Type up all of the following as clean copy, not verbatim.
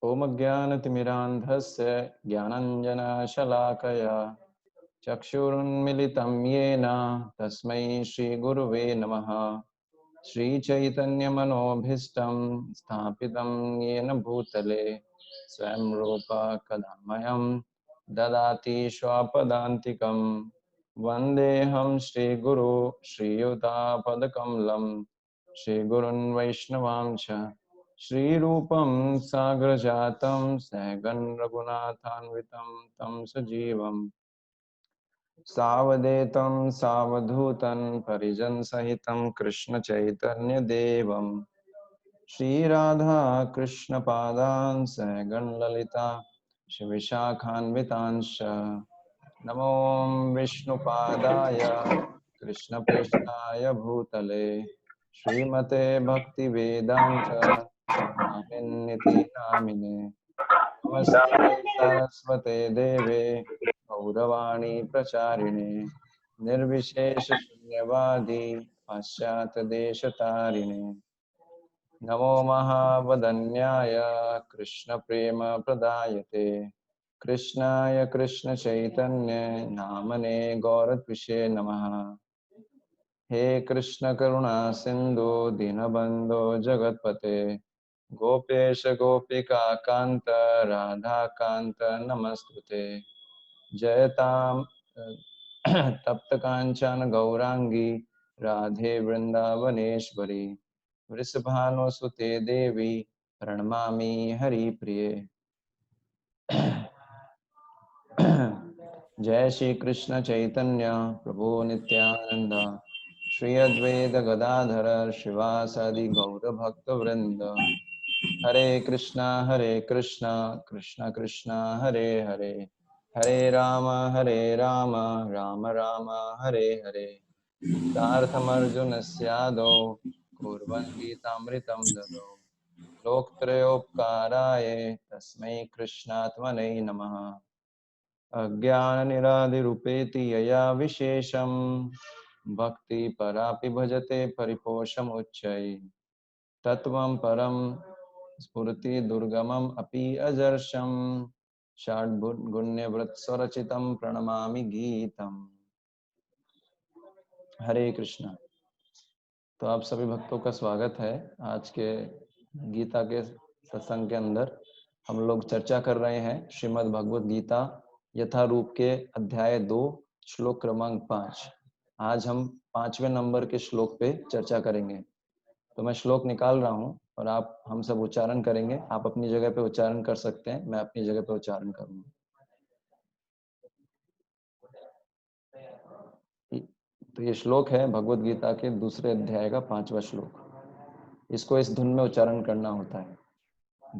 ओम ज्ञानतिमिरान्धस्य ज्ञानञ्जनशलाकया चक्षुरुन्मिलितं येन तस्मै श्रीगुरुवे नमः। श्रीचैतन्यमनोभीष्टं स्थापितं येन भूतले स्वयं रूप कदा मह्यं ददाति स्वपदान्तिकं। वन्देऽहं श्रीगुरु श्रीयुतापदकमलं श्रीगुरुन् वैष्णवांश श्रीरूपं साग्रजातं सहगण रघुनाथान्वितं तं सजीवम् सावधेतं सावधूतं परिजन सहितं कृष्ण चैतन्य देवं श्रीराधा कृष्ण पादान् सहगण ललिता शिविशाखान्वितांश्च नमो विष्णुपादाय कृष्णप्रेष्ठाय भूतले श्रीमते भक्तिवेदांत स्वामिन्निति नामिने नमस्ते सरस्वते देवे गौरवाणी प्रचारिणे निर्विशेष शून्यवादी पाश्चात्य देशतारिणे नमो महावदन्याय कृष्ण प्रेम प्रदायते कृष्णाय कृष्ण चैतन्य नामने गौरत्विषे नमः। हे कृष्ण करुणा सिंधु दीनबंधो जगतपते गोपेश गोपिका कांत राधा कांत नमस्तुते जयताम तप्त कांचन गौरांगी राधे वृंदावनेश्वरी वृषभानुसुते देवी प्रणमामि हरिप्रिये। जय श्री कृष्ण चैतन्य प्रभु नित्यानंद श्री अद्वैत गदाधर शिवासादि गौर भक्त वृंद हरे कृष्णा कृष्ण कृष्णा हरे हरे हरे राम राम राम हरे हरे गीतार्थमर्जुनस्यादौ कुर्वन् गीतामृतं ददौ लोकत्रयोपकाराय तस्मै कृष्णात्मने नमः। अज्ञाननिराधिरुपेति यया विशेषं भक्ति परापि भजते परिपोषमुच्चैः तत्त्वं परं स्फुरति दुर्गमम् अपि अजर्षं षड्गुण्यवृत्स्वरचितं प्रणमामि गीतम्। हरे कृष्णा। तो आप सभी भक्तों का स्वागत है। आज के गीता के सत्संग के अंदर हम लोग चर्चा कर रहे हैं श्रीमद् भगवत गीता यथारूप के अध्याय 2 श्लोक क्रमांक 5। आज हम 5वें नंबर के श्लोक पे चर्चा करेंगे। तो मैं श्लोक निकाल रहा हूँ और आप हम सब उच्चारण करेंगे। आप अपनी जगह पे उच्चारण कर सकते हैं, मैं अपनी जगह पे उच्चारण करूंगा। तो ये श्लोक है भगवत गीता के दूसरे अध्याय का 5वां श्लोक। इसको इस धुन में उच्चारण करना होता है।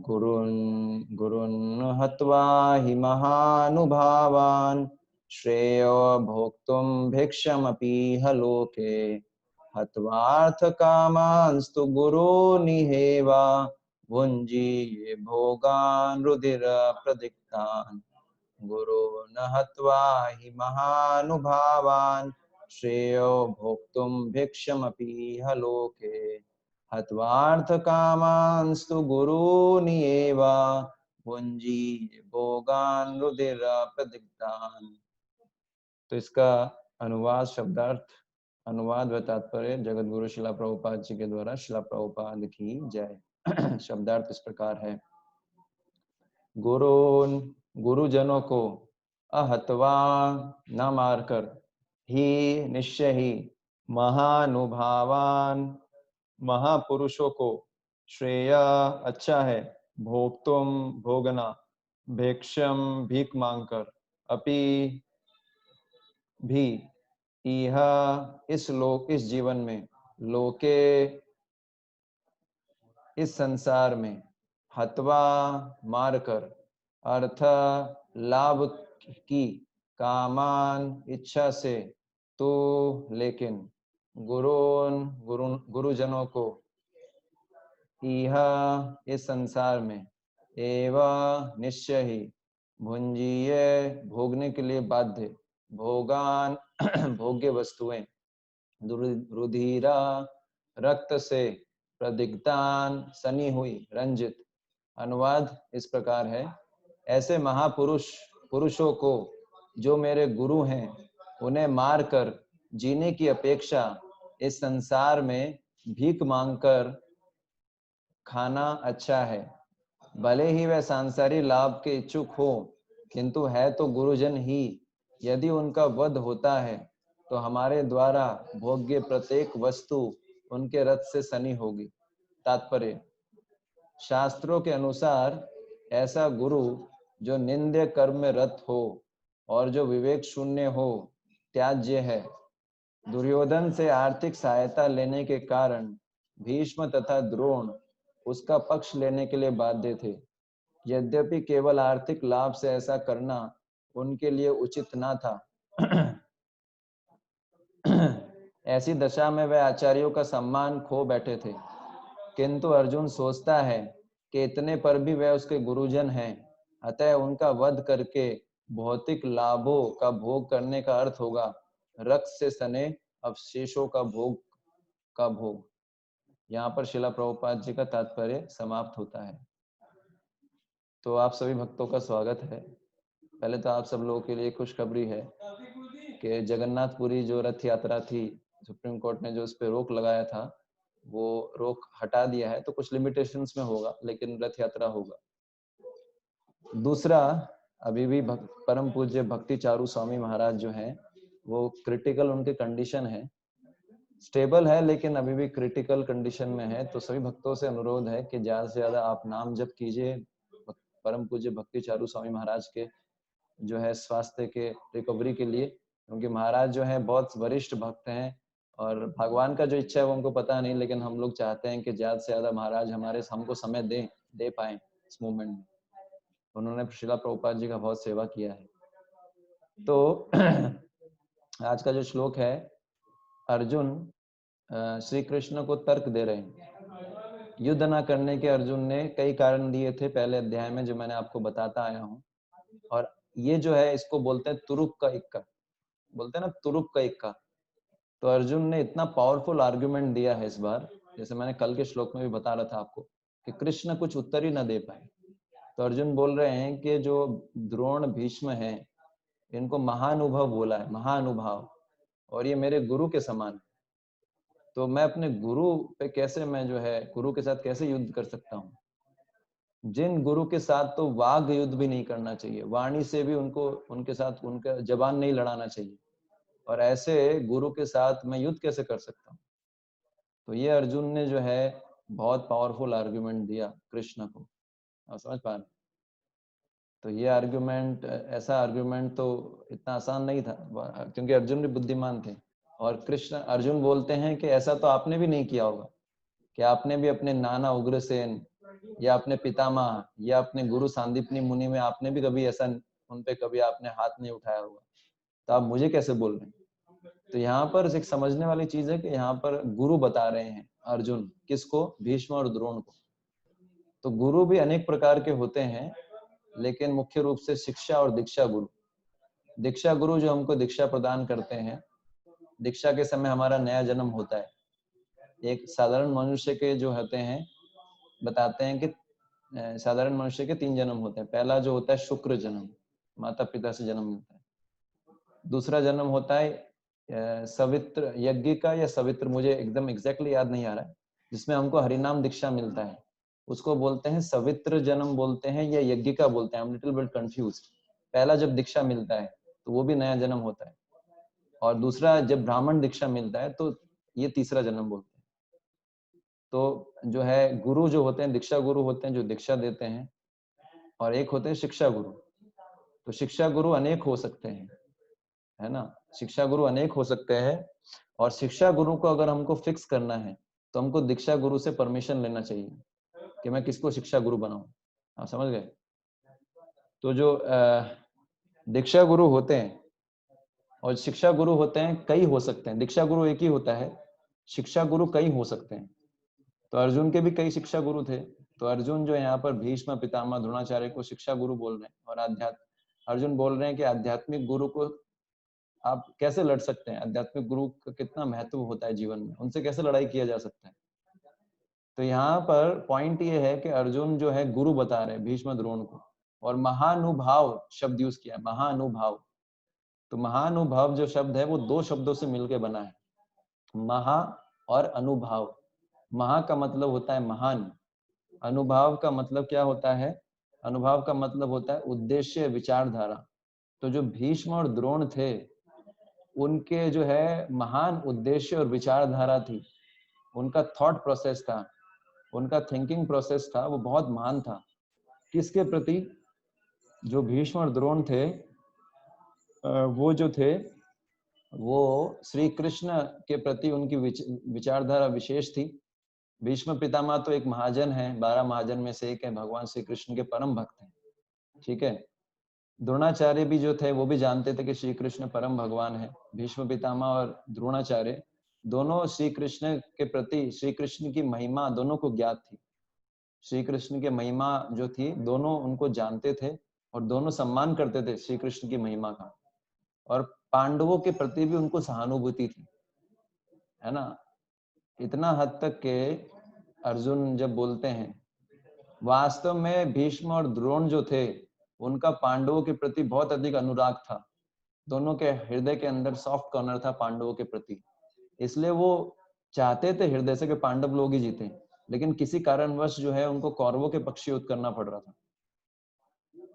गुरुन् हत्वा हि महानुभावान् श्रेयो भोक्तुं भिक्षमपीह लोके हत्वार्थकामांस्तु गुरोनिहेव भुञ्जीये भोगान् रुधिरप्रदिक्तान्। गुरोन् हत्वा हि महानुभावान् श्रेयो भोक्तुं भिक्षमपीह लोके हत्वार्थकामांस्तु गुरूनिएव भुञ्जीये भोगान् रुधिरप्रदिक्तान्। तो इसका अनुवाद शब्दार्थ अनुवाद व तात्पर्य जगत गुरु शिला प्रभुपाद जी के द्वारा शिला प्रभुपाद की जय। शब्दार्थ इस प्रकार है। गुरुजनों को अहत्वा न मारकर ही निश्चय ही महानुभावान महापुरुषों को श्रेय अच्छा है भोक्तुम भोगना भिक्षम भीख मांगकर अपि भी इह इस जीवन में लोके इस संसार में हत्वा मारकर अर्थ लाभ की कामान इच्छा से तो लेकिन गुरुजनों को यह इस संसार में एवं निश्चय ही भुंजीय भोगने के लिए बाध्य भोगान भोग्य वस्तुएं रुधिरा रक्त से प्रदिग्धान सनी हुई रंजित अनुवाद इस प्रकार है, ऐसे पुरुषों को जो मेरे गुरु हैं, उन्हें मारकर जीने की अपेक्षा इस संसार में भीख मांगकर खाना अच्छा है। भले ही वह सांसारिक लाभ के इच्छुक हो, किंतु है तो गुरुजन ही। यदि उनका वध होता है तो हमारे द्वारा भोग्य प्रत्येक वस्तु उनके रथ से सनी होगी। तात्पर्य, शास्त्रों के अनुसार ऐसा गुरु जो निंद्य कर्म में रत हो और जो विवेक शून्य हो, त्याज्य है। दुर्योधन से आर्थिक सहायता लेने के कारण भीष्म तथा द्रोण उसका पक्ष लेने के लिए बाध्य थे। यद्यपि केवल आर्थिक लाभ से ऐसा करना उनके लिए उचित न था। ऐसी दशा में वे आचार्यों का सम्मान खो बैठे थे। किंतु अर्जुन सोचता है कि इतने पर भी वे उसके गुरुजन हैं, अतः उनका वध करके भौतिक लाभों का भोग करने का अर्थ होगा रक्त से सने अवशेषों का भोग। यहाँ पर शिला प्रभुपाद जी का तात्पर्य समाप्त होता है। तो आप सभी भक्तों का स्वागत है। पहले तो आप सब लोगों के लिए खुशखबरी है कि जगन्नाथपुरी जो रथ यात्रा थी, सुप्रीम कोर्ट ने जो इस पे रोक लगाया था, वो रोक हटा दिया है। तो कुछ लिमिटेशंस में होगा, लेकिन रथ यात्रा होगा। दूसरा, अभी भी परम पूज्य भक्ति चारू स्वामी महाराज जो हैं, वो क्रिटिकल उनके कंडीशन है, स्टेबल है लेकिन अभी भी क्रिटिकल कंडीशन में है। तो सभी भक्तों से अनुरोध है कि ज्यादा से ज्यादा आप नाम जप कीजिए परम पूज्य भक्ति चारू स्वामी महाराज के जो है स्वास्थ्य के रिकवरी के लिए, क्योंकि महाराज जो है बहुत वरिष्ठ भक्त हैं और भगवान का जो इच्छा है वो हमको पता नहीं, लेकिन हम लोग चाहते हैं कि ज्यादा से ज्यादा महाराज हमको समय दे पाए इस मूवमेंट में। उन्होंने शिला प्रभुपाद जी का बहुत सेवा किया है। तो आज का जो श्लोक है, अर्जुन श्री कृष्ण को तर्क दे रहे हैं। युद्ध ना करने के अर्जुन ने कई कारण दिए थे पहले अध्याय में, जो मैंने आपको बताता आया हूँ। और ये जो है, इसको बोलते हैं तुरुप का इक्का, बोलते हैं ना तुरुप का इक्का। तो अर्जुन ने इतना पावरफुल आर्गुमेंट दिया है इस बार, जैसे मैंने कल के श्लोक में भी बता रहा था आपको कि कृष्ण कुछ उत्तर ही ना दे पाए। तो अर्जुन बोल रहे हैं कि जो द्रोण भीष्म है, इनको महानुभव बोला है, महानुभाव, और ये मेरे गुरु के समान है। तो मैं अपने गुरु पे कैसे, मैं जो है गुरु के साथ कैसे युद्ध कर सकता हूँ? जिन गुरु के साथ तो वाग युद्ध भी नहीं करना चाहिए, वाणी से भी उनके साथ उनका जबान नहीं लड़ाना चाहिए, और ऐसे गुरु के साथ मैं युद्ध कैसे कर सकता हूँ? तो ये अर्जुन ने जो है बहुत पावरफुल आर्गुमेंट दिया कृष्ण को। आप समझ पा रहे? तो ये आर्गुमेंट, ऐसा आर्गुमेंट तो इतना आसान नहीं था, क्योंकि अर्जुन भी बुद्धिमान थे। और अर्जुन बोलते हैं कि ऐसा तो आपने भी नहीं किया होगा, कि आपने भी अपने नाना उग्रसेन या अपने पितामह या अपने गुरु सांदीपनी मुनि में आपने भी कभी ऐसा, उन पे कभी आपने हाथ नहीं उठाया होगा, तो आप मुझे कैसे बोल रहे हैं? तो यहाँ पर एक समझने वाली चीज है कि यहाँ पर गुरु बता रहे हैं अर्जुन, किसको? भीष्म और द्रोण को। तो गुरु भी अनेक प्रकार के होते हैं, लेकिन मुख्य रूप से शिक्षा और दीक्षा गुरु। दीक्षा गुरु जो हमको दीक्षा प्रदान करते हैं, दीक्षा के समय हमारा नया जन्म होता है। एक साधारण मनुष्य के जो होते हैं, बताते हैं कि साधारण मनुष्य के 3 जन्म होते हैं। पहला जो होता है शुक्र जन्म, माता पिता से जन्म मिलता है। दूसरा जन्म होता है सवित्र यज्ञ का, या सवित्र, मुझे एकदम एग्जैक्टली याद नहीं आ रहा है, जिसमें हमको हरिनाम दीक्षा मिलता है, उसको बोलते हैं सवित्र जन्म बोलते हैं या यज्ञ का बोलते हैं। I am little bit confused. पहला जब दीक्षा मिलता है तो वो भी नया जन्म होता है, और दूसरा जब ब्राह्मण दीक्षा मिलता है तो ये तीसरा जन्म बोलते हैं। तो जो है गुरु जो होते हैं, दीक्षा गुरु होते हैं जो दीक्षा देते हैं, और एक होते हैं शिक्षा गुरु। तो शिक्षा गुरु अनेक हो सकते हैं, है ना? शिक्षा गुरु अनेक हो सकते हैं, और शिक्षा गुरु को अगर हमको फिक्स करना है तो हमको दीक्षा गुरु से परमिशन लेना चाहिए कि मैं किसको शिक्षा गुरु बनाऊं। आप समझ गए? तो जो दीक्षा गुरु होते हैं और शिक्षा गुरु होते हैं, कई हो सकते हैं। दीक्षा गुरु एक ही होता है, शिक्षा गुरु कई हो सकते हैं। तो अर्जुन के भी कई शिक्षा गुरु थे। तो अर्जुन जो यहाँ पर भीष्म पितामह द्रोणाचार्य को शिक्षा गुरु बोल रहे हैं, और अर्जुन बोल रहे हैं कि आध्यात्मिक गुरु को आप कैसे लड़ सकते हैं? आध्यात्मिक गुरु का कितना महत्व होता है जीवन में, उनसे कैसे लड़ाई किया जा सकता है? तो यहाँ पर पॉइंट ये है कि अर्जुन जो है गुरु बता रहे हैं भीष्म द्रोण को, और महानुभाव शब्द यूज किया है, महानुभाव। तो महानुभाव जो शब्द है वो दो शब्दों से मिलकर बना है, महा और अनुभाव। महा का मतलब होता है महान, अनुभाव का मतलब क्या होता है, अनुभाव का मतलब होता है उद्देश्य, विचारधारा। तो जो भीष्म और द्रोण थे उनके जो है महान उद्देश्य और विचारधारा थी, उनका थॉट प्रोसेस था, उनका थिंकिंग प्रोसेस था, वो बहुत महान था। किसके प्रति? जो भीष्म और द्रोण थे वो जो थे वो श्री कृष्ण के प्रति उनकी विचारधारा विशेष थी। भीष्म पितामह तो एक महाजन है, 12 महाजन में से एक है, भगवान श्री कृष्ण के परम भक्त हैं, ठीक है। द्रोणाचार्य भी जो थे वो भी जानते थे कि श्री कृष्ण परम भगवान है। भीष्म पितामह और द्रोणाचार्य दोनों श्री कृष्ण के प्रति, श्री कृष्ण की महिमा दोनों को ज्ञात थी। श्री कृष्ण की महिमा जो थी दोनों उनको जानते थे और दोनों सम्मान करते थे श्री कृष्ण की महिमा का। और पांडवों के प्रति भी उनको सहानुभूति थी, है ना। इतना हद तक के अर्जुन जब बोलते हैं, वास्तव में भीष्म और द्रोण जो थे उनका पांडवों के प्रति बहुत अधिक अनुराग था। दोनों के हृदय के अंदर सॉफ्ट कॉर्नर था पांडवों के प्रति, इसलिए वो चाहते थे हृदय से कि पांडव लोग ही जीते, लेकिन किसी कारणवश जो है उनको कौरवों के पक्ष युद्ध करना पड़ रहा था।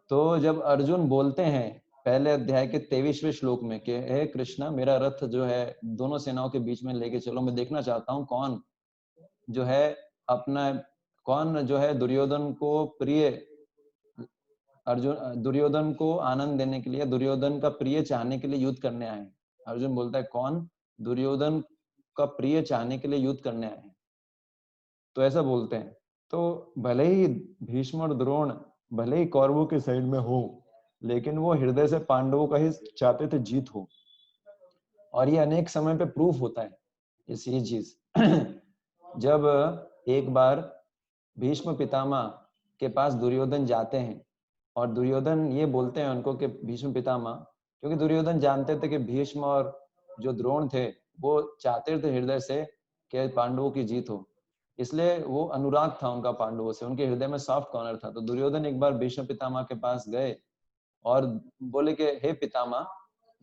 तो जब अर्जुन बोलते हैं पहले अध्याय के 23वें श्लोक में कि हे कृष्णा, मेरा रथ जो है दोनों सेनाओं के बीच में लेके चलो, मैं देखना चाहता हूँ कौन जो है अपना, कौन जो है दुर्योधन को प्रिय, अर्जुन दुर्योधन को आनंद देने के लिए, दुर्योधन का प्रिय चाहने के लिए युद्ध करने आए हैं। अर्जुन बोलता है कौन दुर्योधन का प्रिय चाहने के लिए युद्ध करने आए हैं, तो ऐसा बोलते हैं। तो भले ही भीष्म और द्रोण भले ही कौरवों के साइड में हो, लेकिन वो हृदय से पांडवों का ही चाहते थे जीत हो। और ये अनेक समय पे प्रूफ होता है ये चीज। जब एक बार भीष्म पितामह के पास दुर्योधन जाते हैं और दुर्योधन ये बोलते हैं उनको कि भीष्म पितामह, क्योंकि दुर्योधन जानते थे कि भीष्म और जो द्रोण थे वो चाहते थे हृदय से कि पांडवों की जीत हो, इसलिए वो अनुराग था उनका पांडवों से, उनके हृदय में सॉफ्ट कॉर्नर था। तो दुर्योधन एक बार भीष्म पितामह के पास गए और बोले कि हे पितामह,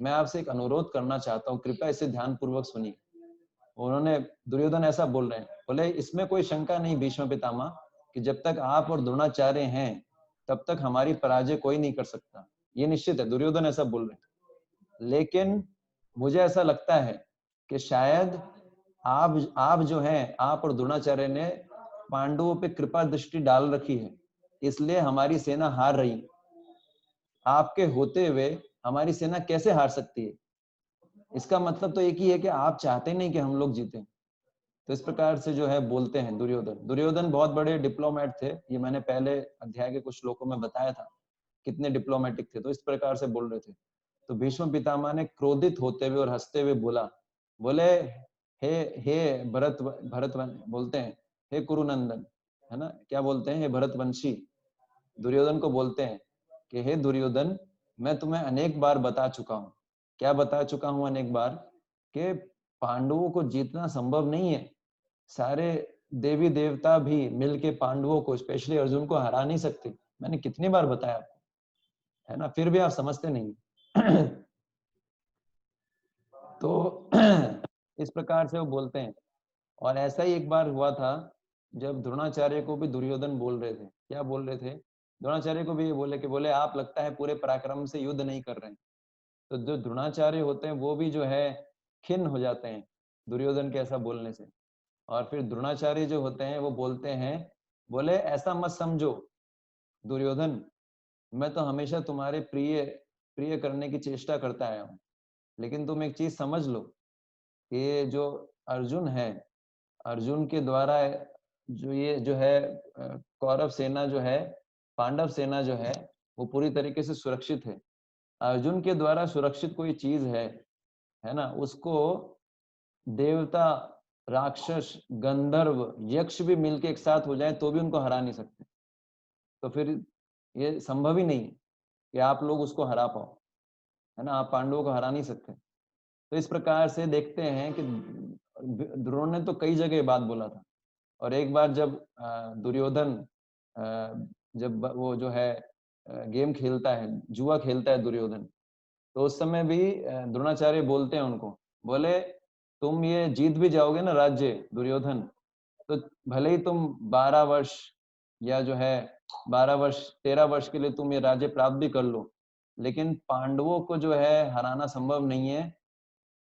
मैं आपसे एक अनुरोध करना चाहता हूँ, कृपया इसे ध्यान पूर्वक सुनिए। उन्होंने, दुर्योधन ऐसा बोल रहे हैं, बोले इसमें कोई शंका नहीं भीष्म पितामह कि जब तक आप और द्रोणाचार्य हैं तब तक हमारी पराजय कोई नहीं कर सकता, ये निश्चित है। दुर्योधन ऐसा बोल रहे हैं, लेकिन मुझे ऐसा लगता है कि शायद आप जो हैं, आप और द्रोणाचार्य ने पांडवों पे कृपा दृष्टि डाल रखी है, इसलिए हमारी सेना हार रही। आपके होते हुए हमारी सेना कैसे हार सकती है? इसका मतलब तो एक ही है कि आप चाहते नहीं कि हम लोग जीतें। तो इस प्रकार से जो है बोलते हैं दुर्योधन। दुर्योधन बहुत बड़े डिप्लोमेट थे, ये मैंने पहले अध्याय के कुछ श्लोकों में बताया था कितने डिप्लोमेटिक थे, तो इस प्रकार से बोल रहे थे। तो भीष्म पितामह ने क्रोधित होते हुए और हंसते हुए बोला, बोले हे हे भरत बोलते हैं हे कुरुनंदन, है ना, क्या बोलते हैं, हे भरतवंशी। दुर्योधन को बोलते हैं कि हे दुर्योधन, मैं तुम्हें अनेक बार बता चुका हूँ। क्या बता चुका हूँ अनेक बार? कि पांडवों को जीतना संभव नहीं है, सारे देवी देवता भी मिलके पांडवों को, स्पेशली अर्जुन को हरा नहीं सकते। मैंने कितनी बार बताया आपको, है ना, फिर भी आप समझते नहीं। तो इस प्रकार से वो बोलते हैं। और ऐसा ही एक बार हुआ था जब द्रोणाचार्य को भी दुर्योधन बोल रहे थे, क्या बोल रहे थे, द्रोणाचार्य को भी ये बोले कि बोले आप लगता है पूरे पराक्रम से युद्ध नहीं कर रहे हैं। तो जो द्रोणाचार्य होते हैं वो भी जो है खिन्न हो जाते हैं दुर्योधन के ऐसा बोलने से। और फिर द्रोणाचार्य जो होते हैं वो बोलते हैं, बोले ऐसा मत समझो दुर्योधन, मैं तो हमेशा तुम्हारे प्रिय प्रिय करने की चेष्टा करता आया हूँ, लेकिन तुम एक चीज समझ लो, ये जो अर्जुन है, अर्जुन के द्वारा जो ये जो है कौरव सेना जो है, पांडव सेना जो है वो पूरी तरीके से सुरक्षित है। अर्जुन के द्वारा सुरक्षित कोई चीज है ना, उसको देवता, राक्षस, गंधर्व, यक्ष भी मिलके एक साथ हो जाए तो भी उनको हरा नहीं सकते। तो फिर ये संभव ही नहीं कि आप लोग उसको हरा पाओ, है ना, आप पांडवों को हरा नहीं सकते। तो इस प्रकार से देखते हैं कि द्रोण ने तो कई जगह बात बोला था और एक बार जब दुर्योधन जब वो जो है गेम खेलता है, जुआ खेलता है दुर्योधन, तो उस समय भी द्रोणाचार्य बोलते हैं उनको, बोले तुम ये जीत भी जाओगे ना राज्य दुर्योधन, तो भले ही तुम 12 वर्ष या जो है 12 वर्ष 13 वर्ष के लिए तुम ये राज्य प्राप्त भी कर लो, लेकिन पांडवों को जो है हराना संभव नहीं है।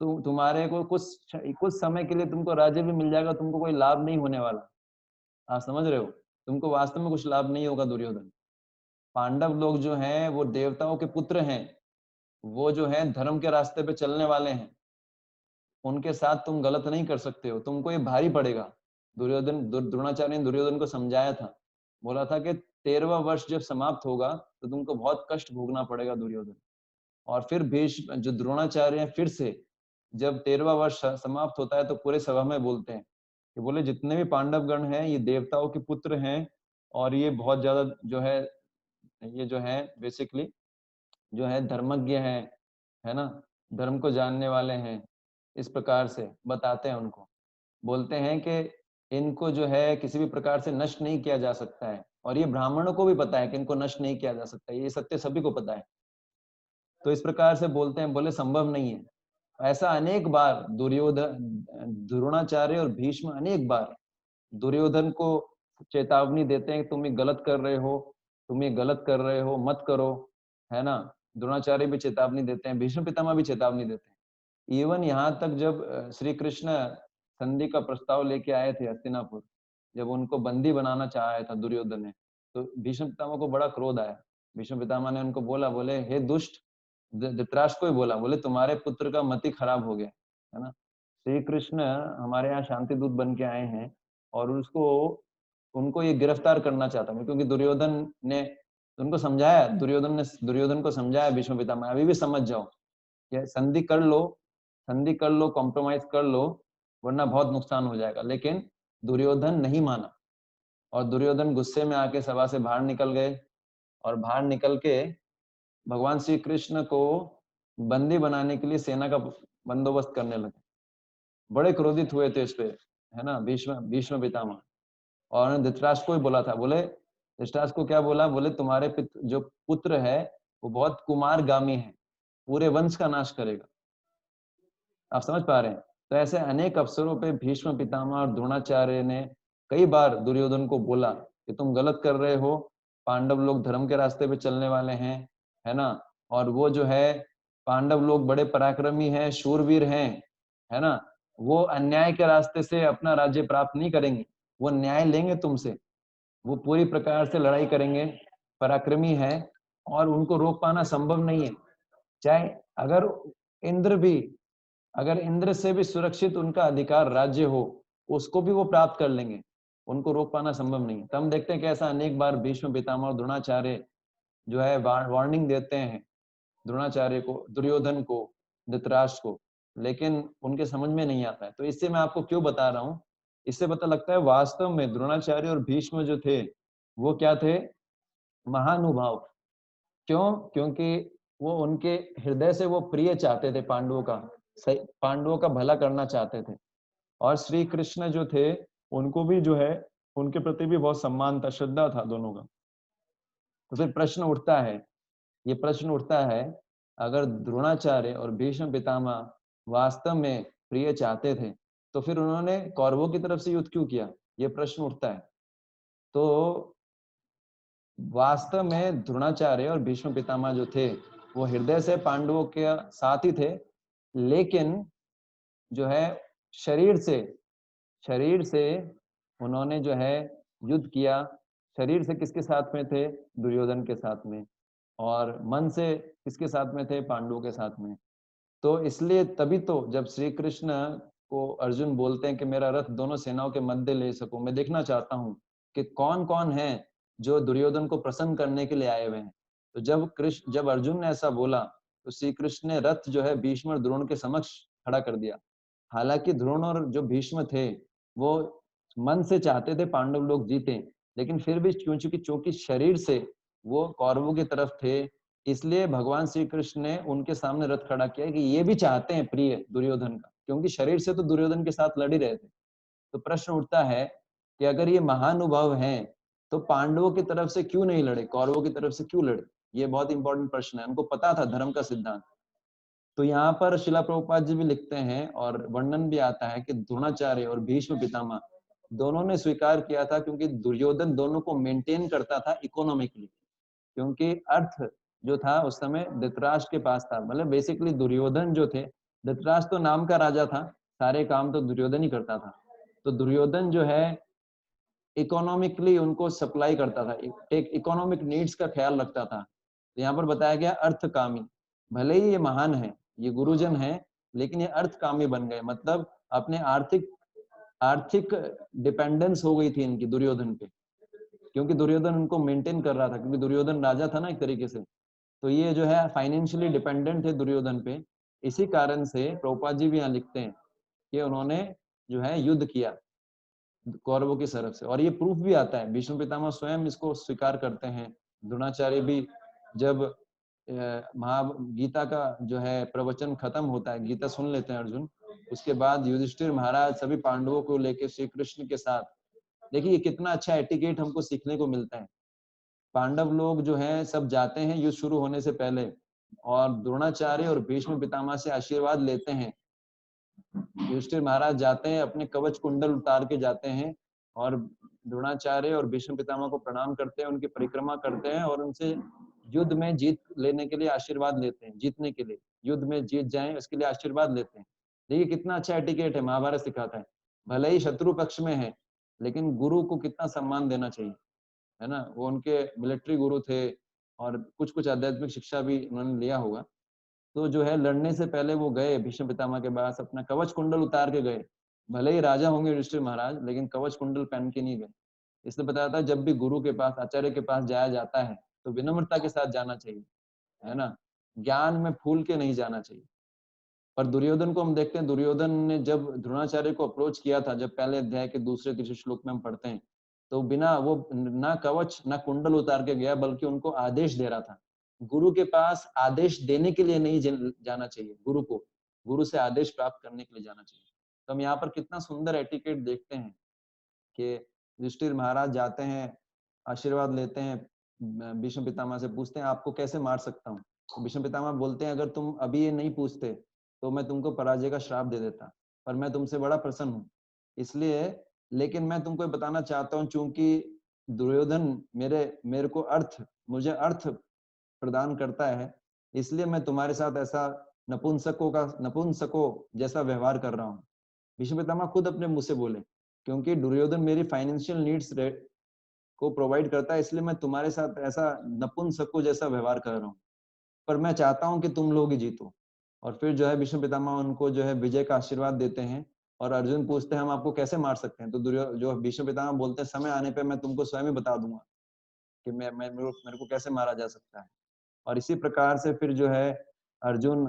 तुम्हारे को कुछ समय के लिए तुमको राज्य भी मिल जाएगा, तुमको कोई लाभ नहीं होने वाला। आप समझ रहे हो? तुमको वास्तव में कुछ लाभ नहीं होगा दुर्योधन। पांडव लोग जो हैं वो देवताओं के पुत्र हैं, वो जो है धर्म के रास्ते पे चलने वाले हैं, उनके साथ तुम गलत नहीं कर सकते हो, तुमको ये भारी पड़ेगा। द्रोणाचार्य ने दुर्योधन को समझाया था, बोला था कि 13वां वर्ष जब समाप्त होगा तो तुमको बहुत कष्ट भोगना पड़ेगा दुर्योधन। और फिर भीष्म जो द्रोणाचार्य हैं, फिर से जब 13वां वर्ष समाप्त होता है तो पूरे सभा में बोलते हैं कि बोले जितने भी पांडव गण हैं ये देवताओं के पुत्र हैं, और ये बहुत ज्यादा जो है, ये जो है बेसिकली जो है धर्मज्ञ है ना, धर्म को जानने वाले हैं। इस प्रकार से बताते हैं उनको, बोलते हैं कि इनको जो है किसी भी प्रकार से नष्ट नहीं किया जा सकता है, और ये ब्राह्मणों को भी पता है कि इनको नष्ट नहीं किया जा सकता, ये सत्य सभी को पता है। तो इस प्रकार से बोलते हैं, बोले संभव नहीं है। ऐसा अनेक बार द्रोणाचार्य और भीष्म अनेक बार दुर्योधन को चेतावनी देते हैं कि तुम ये गलत कर रहे हो, तुम ये गलत कर रहे हो, मत करो, है ना। द्रोणाचार्य भी चेतावनी देते हैं, भीष्म पितामह भी चेतावनी देते हैं। इवन यहाँ तक जब श्री कृष्ण संधि का प्रस्ताव लेके आए थे हस्तिनापुर, जब उनको बंदी बनाना चाहा था दुर्योधन ने, तो भीष्म पितामह को बड़ा क्रोध आया। भीष्म पितामह ने उनको बोला, बोले हे दुष्ट, धृतराष्ट्र को ही बोला, बोले तुम्हारे पुत्र का मति खराब हो गया, है ना। श्री कृष्ण हमारे यहाँ शांति दूत बन के आए हैं, और उसको उनको ये गिरफ्तार करना चाहता है, क्योंकि दुर्योधन ने उनको समझाया, दुर्योधन को समझाया भीष्म पितामह, अभी भी समझ जाओ, ये संधि कर लो, संधि कर लो, कॉम्प्रोमाइज कर लो, वरना बहुत नुकसान हो जाएगा। लेकिन दुर्योधन नहीं माना, और दुर्योधन गुस्से में आके सभा से बाहर निकल गए, और बाहर निकल के भगवान श्री कृष्ण को बंदी बनाने के लिए सेना का बंदोबस्त करने लगे। बड़े क्रोधित हुए थे इस पे, है ना, भीष्म भीष्म पितामह। और धृतराष्ट्र को ही बोला था, बोले धृतराष्ट्र को क्या बोला, बोले तुम्हारे जो पुत्र है वो बहुत कुमारगामी है, पूरे वंश का नाश करेगा। आप समझ पा रहे हैं? तो ऐसे अनेक अवसरों पे भीष्म पितामह और द्रोणाचार्य ने कई बार दुर्योधन को बोला कि तुम गलत कर रहे हो, पांडव लोग धर्म के रास्ते पे चलने वाले हैं, है ना, और वो जो है पांडव लोग बड़े पराक्रमी हैं, शूरवीर हैं, है ना, वो अन्याय के रास्ते से अपना राज्य प्राप्त नहीं करेंगे, वो न्याय लेंगे तुमसे, वो पूरी प्रकार से लड़ाई करेंगे, पराक्रमी है, और उनको रोक पाना संभव नहीं है। चाहे अगर इंद्र भी, अगर इंद्र से भी सुरक्षित उनका अधिकार राज्य हो, उसको भी वो प्राप्त कर लेंगे, उनको रोक पाना संभव नहीं। तो हम देखते हैं कि ऐसा अनेक बार भीष्म पितामह और द्रोणाचार्य जो है वार्निंग देते हैं द्रोणाचार्य को, दुर्योधन को, धृतराष्ट्र को, लेकिन उनके समझ में नहीं आता है। तो इससे मैं आपको क्यों बता रहा हूँ, इससे पता लगता है वास्तव में द्रोणाचार्य और भीष्म जो थे वो क्या थे, महानुभाव। क्यों? क्योंकि वो उनके हृदय से वो प्रिय चाहते थे पांडवों का, सही पांडवों का भला करना चाहते थे। और श्री कृष्ण जो थे उनको भी जो है उनके प्रति भी बहुत सम्मान था, श्रद्धा था दोनों का। तो फिर प्रश्न उठता है, ये प्रश्न उठता है, अगर द्रोणाचार्य और भीष्म पितामह वास्तव में प्रिय चाहते थे तो फिर उन्होंने कौरवों की तरफ से युद्ध क्यों किया, ये प्रश्न उठता है। तो वास्तव में द्रोणाचार्य और भीष्म पितामह जो थे वो हृदय से पांडवों के साथ ही थे, लेकिन जो है शरीर से शरीर से उन्होंने जो है युद्ध किया। शरीर से किसके साथ में थे, दुर्योधन के साथ में, और मन से किसके साथ में थे, पांडवों के साथ में। तो इसलिए तभी तो जब श्री कृष्ण को अर्जुन बोलते हैं कि मेरा रथ दोनों सेनाओं के मध्य ले सको, मैं देखना चाहता हूँ कि कौन कौन है जो दुर्योधन को प्रसन्न करने के लिए आए हुए हैं। तो जब अर्जुन ने ऐसा बोला तो श्री कृष्ण ने रथ जो है भीष्म और द्रोण के समक्ष खड़ा कर दिया। हालांकि द्रोण और जो भीष्म थे वो मन से चाहते थे पांडव लोग जीते, लेकिन फिर भी चूंकि शरीर से वो कौरवों की तरफ थे, इसलिए भगवान श्री कृष्ण ने उनके सामने रथ खड़ा किया कि ये भी चाहते हैं प्रिय दुर्योधन का, क्योंकि शरीर से तो दुर्योधन के साथ लड़ ही रहे थे। तो प्रश्न उठता है कि अगर ये महानुभाव हैं तो पांडवों की तरफ से क्यों नहीं लड़े, कौरवों की तरफ से क्यों लड़े? ये बहुत इंपॉर्टेंट प्रश्न है। उनको पता था धर्म का सिद्धांत। तो यहाँ पर शिला प्रभुपाद जी भी लिखते हैं और वर्णन भी आता है कि द्रोणाचार्य और भीष्म पितामह दोनों ने स्वीकार किया था, क्योंकि दुर्योधन दोनों को मेंटेन करता था इकोनॉमिकली। क्योंकि अर्थ जो था उस समय धृतराष्ट्र के पास था, मतलब बेसिकली दुर्योधन जो थे, धृतराष्ट्र तो नाम का राजा था, सारे काम तो दुर्योधन ही करता था। तो दुर्योधन जो है इकोनॉमिकली उनको सप्लाई करता था, एक इकोनॉमिक नीड्स का ख्याल रखता था। तो यहाँ पर बताया गया अर्थकामी। भले ही ये महान है, ये गुरुजन है, लेकिन ये अर्थकामी बन गए, मतलब अपने आर्थिक आर्थिक डिपेंडेंस हो गई थी इनकी दुर्योधन पे, क्योंकि दुर्योधन उनको मेंटेन कर रहा था, क्योंकि दुर्योधन राजा था ना एक तरीके से। तो ये जो है फाइनेंशियली डिपेंडेंट है दुर्योधन पे। इसी कारण से प्रभुपाद जी भी यहाँ लिखते हैं कि उन्होंने जो है युद्ध किया कौरवों की तरफ से, और ये प्रूफ भी आता है, भीष्म पितामह स्वयं इसको स्वीकार करते हैं। द्रोणाचार्य भी जब गीता का जो है प्रवचन खत्म होता है, गीता सुन लेते हैं अर्जुन, उसके बाद युधिष्ठिर महाराज सभी पांडवों को लेकर श्री कृष्ण के साथ, देखिए ये कितना अच्छा एटिकेट हमको सीखने को मिलता है। पांडव लोग जो है सब जाते हैं युद्ध शुरू होने से पहले, और द्रोणाचार्य और भीष्म पितामह से आशीर्वाद लेते हैं। युधिष्ठिर महाराज जाते हैं, अपने कवच कुंडल उतार के जाते हैं, और द्रोणाचार्य और भीष्म पितामह को प्रणाम करते हैं, उनकी परिक्रमा करते हैं, और उनसे युद्ध में जीत लेने के लिए आशीर्वाद लेते हैं, जीतने के लिए, युद्ध में जीत जाएं इसके लिए आशीर्वाद लेते हैं। देखिए कितना अच्छा एटिकेट है, महाभारत सिखाता है। भले ही शत्रु पक्ष में है, लेकिन गुरु को कितना सम्मान देना चाहिए, है ना। वो उनके मिलिट्री गुरु थे, और कुछ कुछ आध्यात्मिक शिक्षा भी उन्होंने लिया होगा। तो जो है लड़ने से पहले वो गए भीष्म पितामह के पास, अपना कवच कुंडल उतार के गए। भले ही राजा होंगे युधिष्ठिर महाराज, लेकिन कवच कुंडल पहन के नहीं गए। इसलिए बताया था जब भी गुरु के पास, आचार्य के पास जाया जाता है तो विनम्रता के साथ जाना चाहिए, है ना, ज्ञान में फूल के नहीं जाना चाहिए। पर दुर्योधन को हम देखते हैं, दुर्योधन ने जब द्रोणाचार्य को अप्रोच किया था, जब पहले अध्याय के दूसरे तीसरे श्लोक में हम पढ़ते हैं, तो बिना वो ना कवच ना कुंडल उतार के गया, बल्कि उनको आदेश दे रहा था। गुरु के पास आदेश देने के लिए नहीं जाना चाहिए, गुरु को गुरु से आदेश प्राप्त करने के लिए जाना चाहिए। तो हम यहाँ पर कितना सुंदर एटिकेट देखते हैं कि युधिष्ठिर महाराज जाते हैं, आशीर्वाद लेते हैं, भीष्म पितामह से पूछते हैं आपको कैसे मार सकता हूँ। तो भीष्म पितामह बोलते हैं अगर तुम अभी ये नहीं पूछते तो मैं तुमको पराजय का श्राप दे देता, पर मैं तुमसे बड़ा प्रसन्न हूँ इसलिए, लेकिन मैं तुमको बताना चाहता हूँ, चूंकि दुर्योधन मेरे को मुझे अर्थ प्रदान करता है, इसलिए मैं तुम्हारे साथ ऐसा नपुंसकों जैसा व्यवहार कर रहा हूँ। भीष्म पितामह खुद अपने मुंह से बोले, क्योंकि दुर्योधन मेरी फाइनेंशियल नीड्स को प्रोवाइड करता है, इसलिए मैं तुम्हारे साथ ऐसा नपुंसकों जैसा व्यवहार कर रहा हूँ, पर मैं चाहता हूँ कि तुम लोग ही जीतो। और फिर जो है भीष्म पितामह उनको जो है विजय का आशीर्वाद देते हैं, और अर्जुन पूछते हैं हम आपको कैसे मार सकते हैं, तो जो भीष्म पितामह बोलते हैं समय आने पे मैं तुमको स्वयं ही बता दूंगा कि मेरे को कैसे मारा जा सकता है। और इसी प्रकार से फिर जो है अर्जुन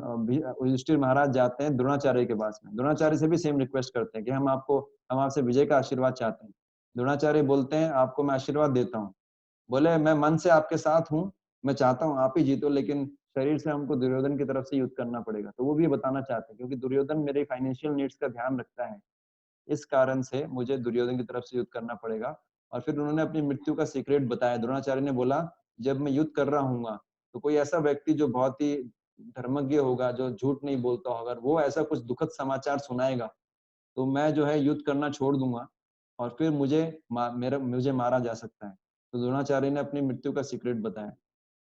युधिष्ठिर महाराज जाते हैं द्रोणाचार्य के पास में, द्रोणाचार्य से भी सेम रिक्वेस्ट करते हैं कि हम आपसे विजय का आशीर्वाद चाहते हैं। द्रोणाचार्य बोलते हैं आपको मैं आशीर्वाद देता हूँ, बोले मैं मन से आपके साथ हूँ, मैं चाहता हूँ आप ही जीतो, लेकिन शरीर से हमको दुर्योधन की तरफ से युद्ध करना पड़ेगा। तो वो भी बताना चाहते हैं क्योंकि दुर्योधन मेरे फाइनेंशियल नीड्स का ध्यान रखता है, इस कारण से मुझे दुर्योधन की तरफ से युद्ध करना पड़ेगा। और फिर उन्होंने अपनी मृत्यु का सीक्रेट बताया। द्रोणाचार्य ने बोला जब मैं युद्ध कर रहा हूँ तो कोई ऐसा व्यक्ति जो बहुत ही धर्मज्ञ होगा, जो झूठ नहीं बोलता होगा, अगर वो ऐसा कुछ दुखद समाचार सुनाएगा तो मैं जो है युद्ध करना छोड़ दूंगा, और फिर मुझे मारा जा सकता है। तो द्रोणाचार्य ने अपनी मृत्यु का सीक्रेट बताया।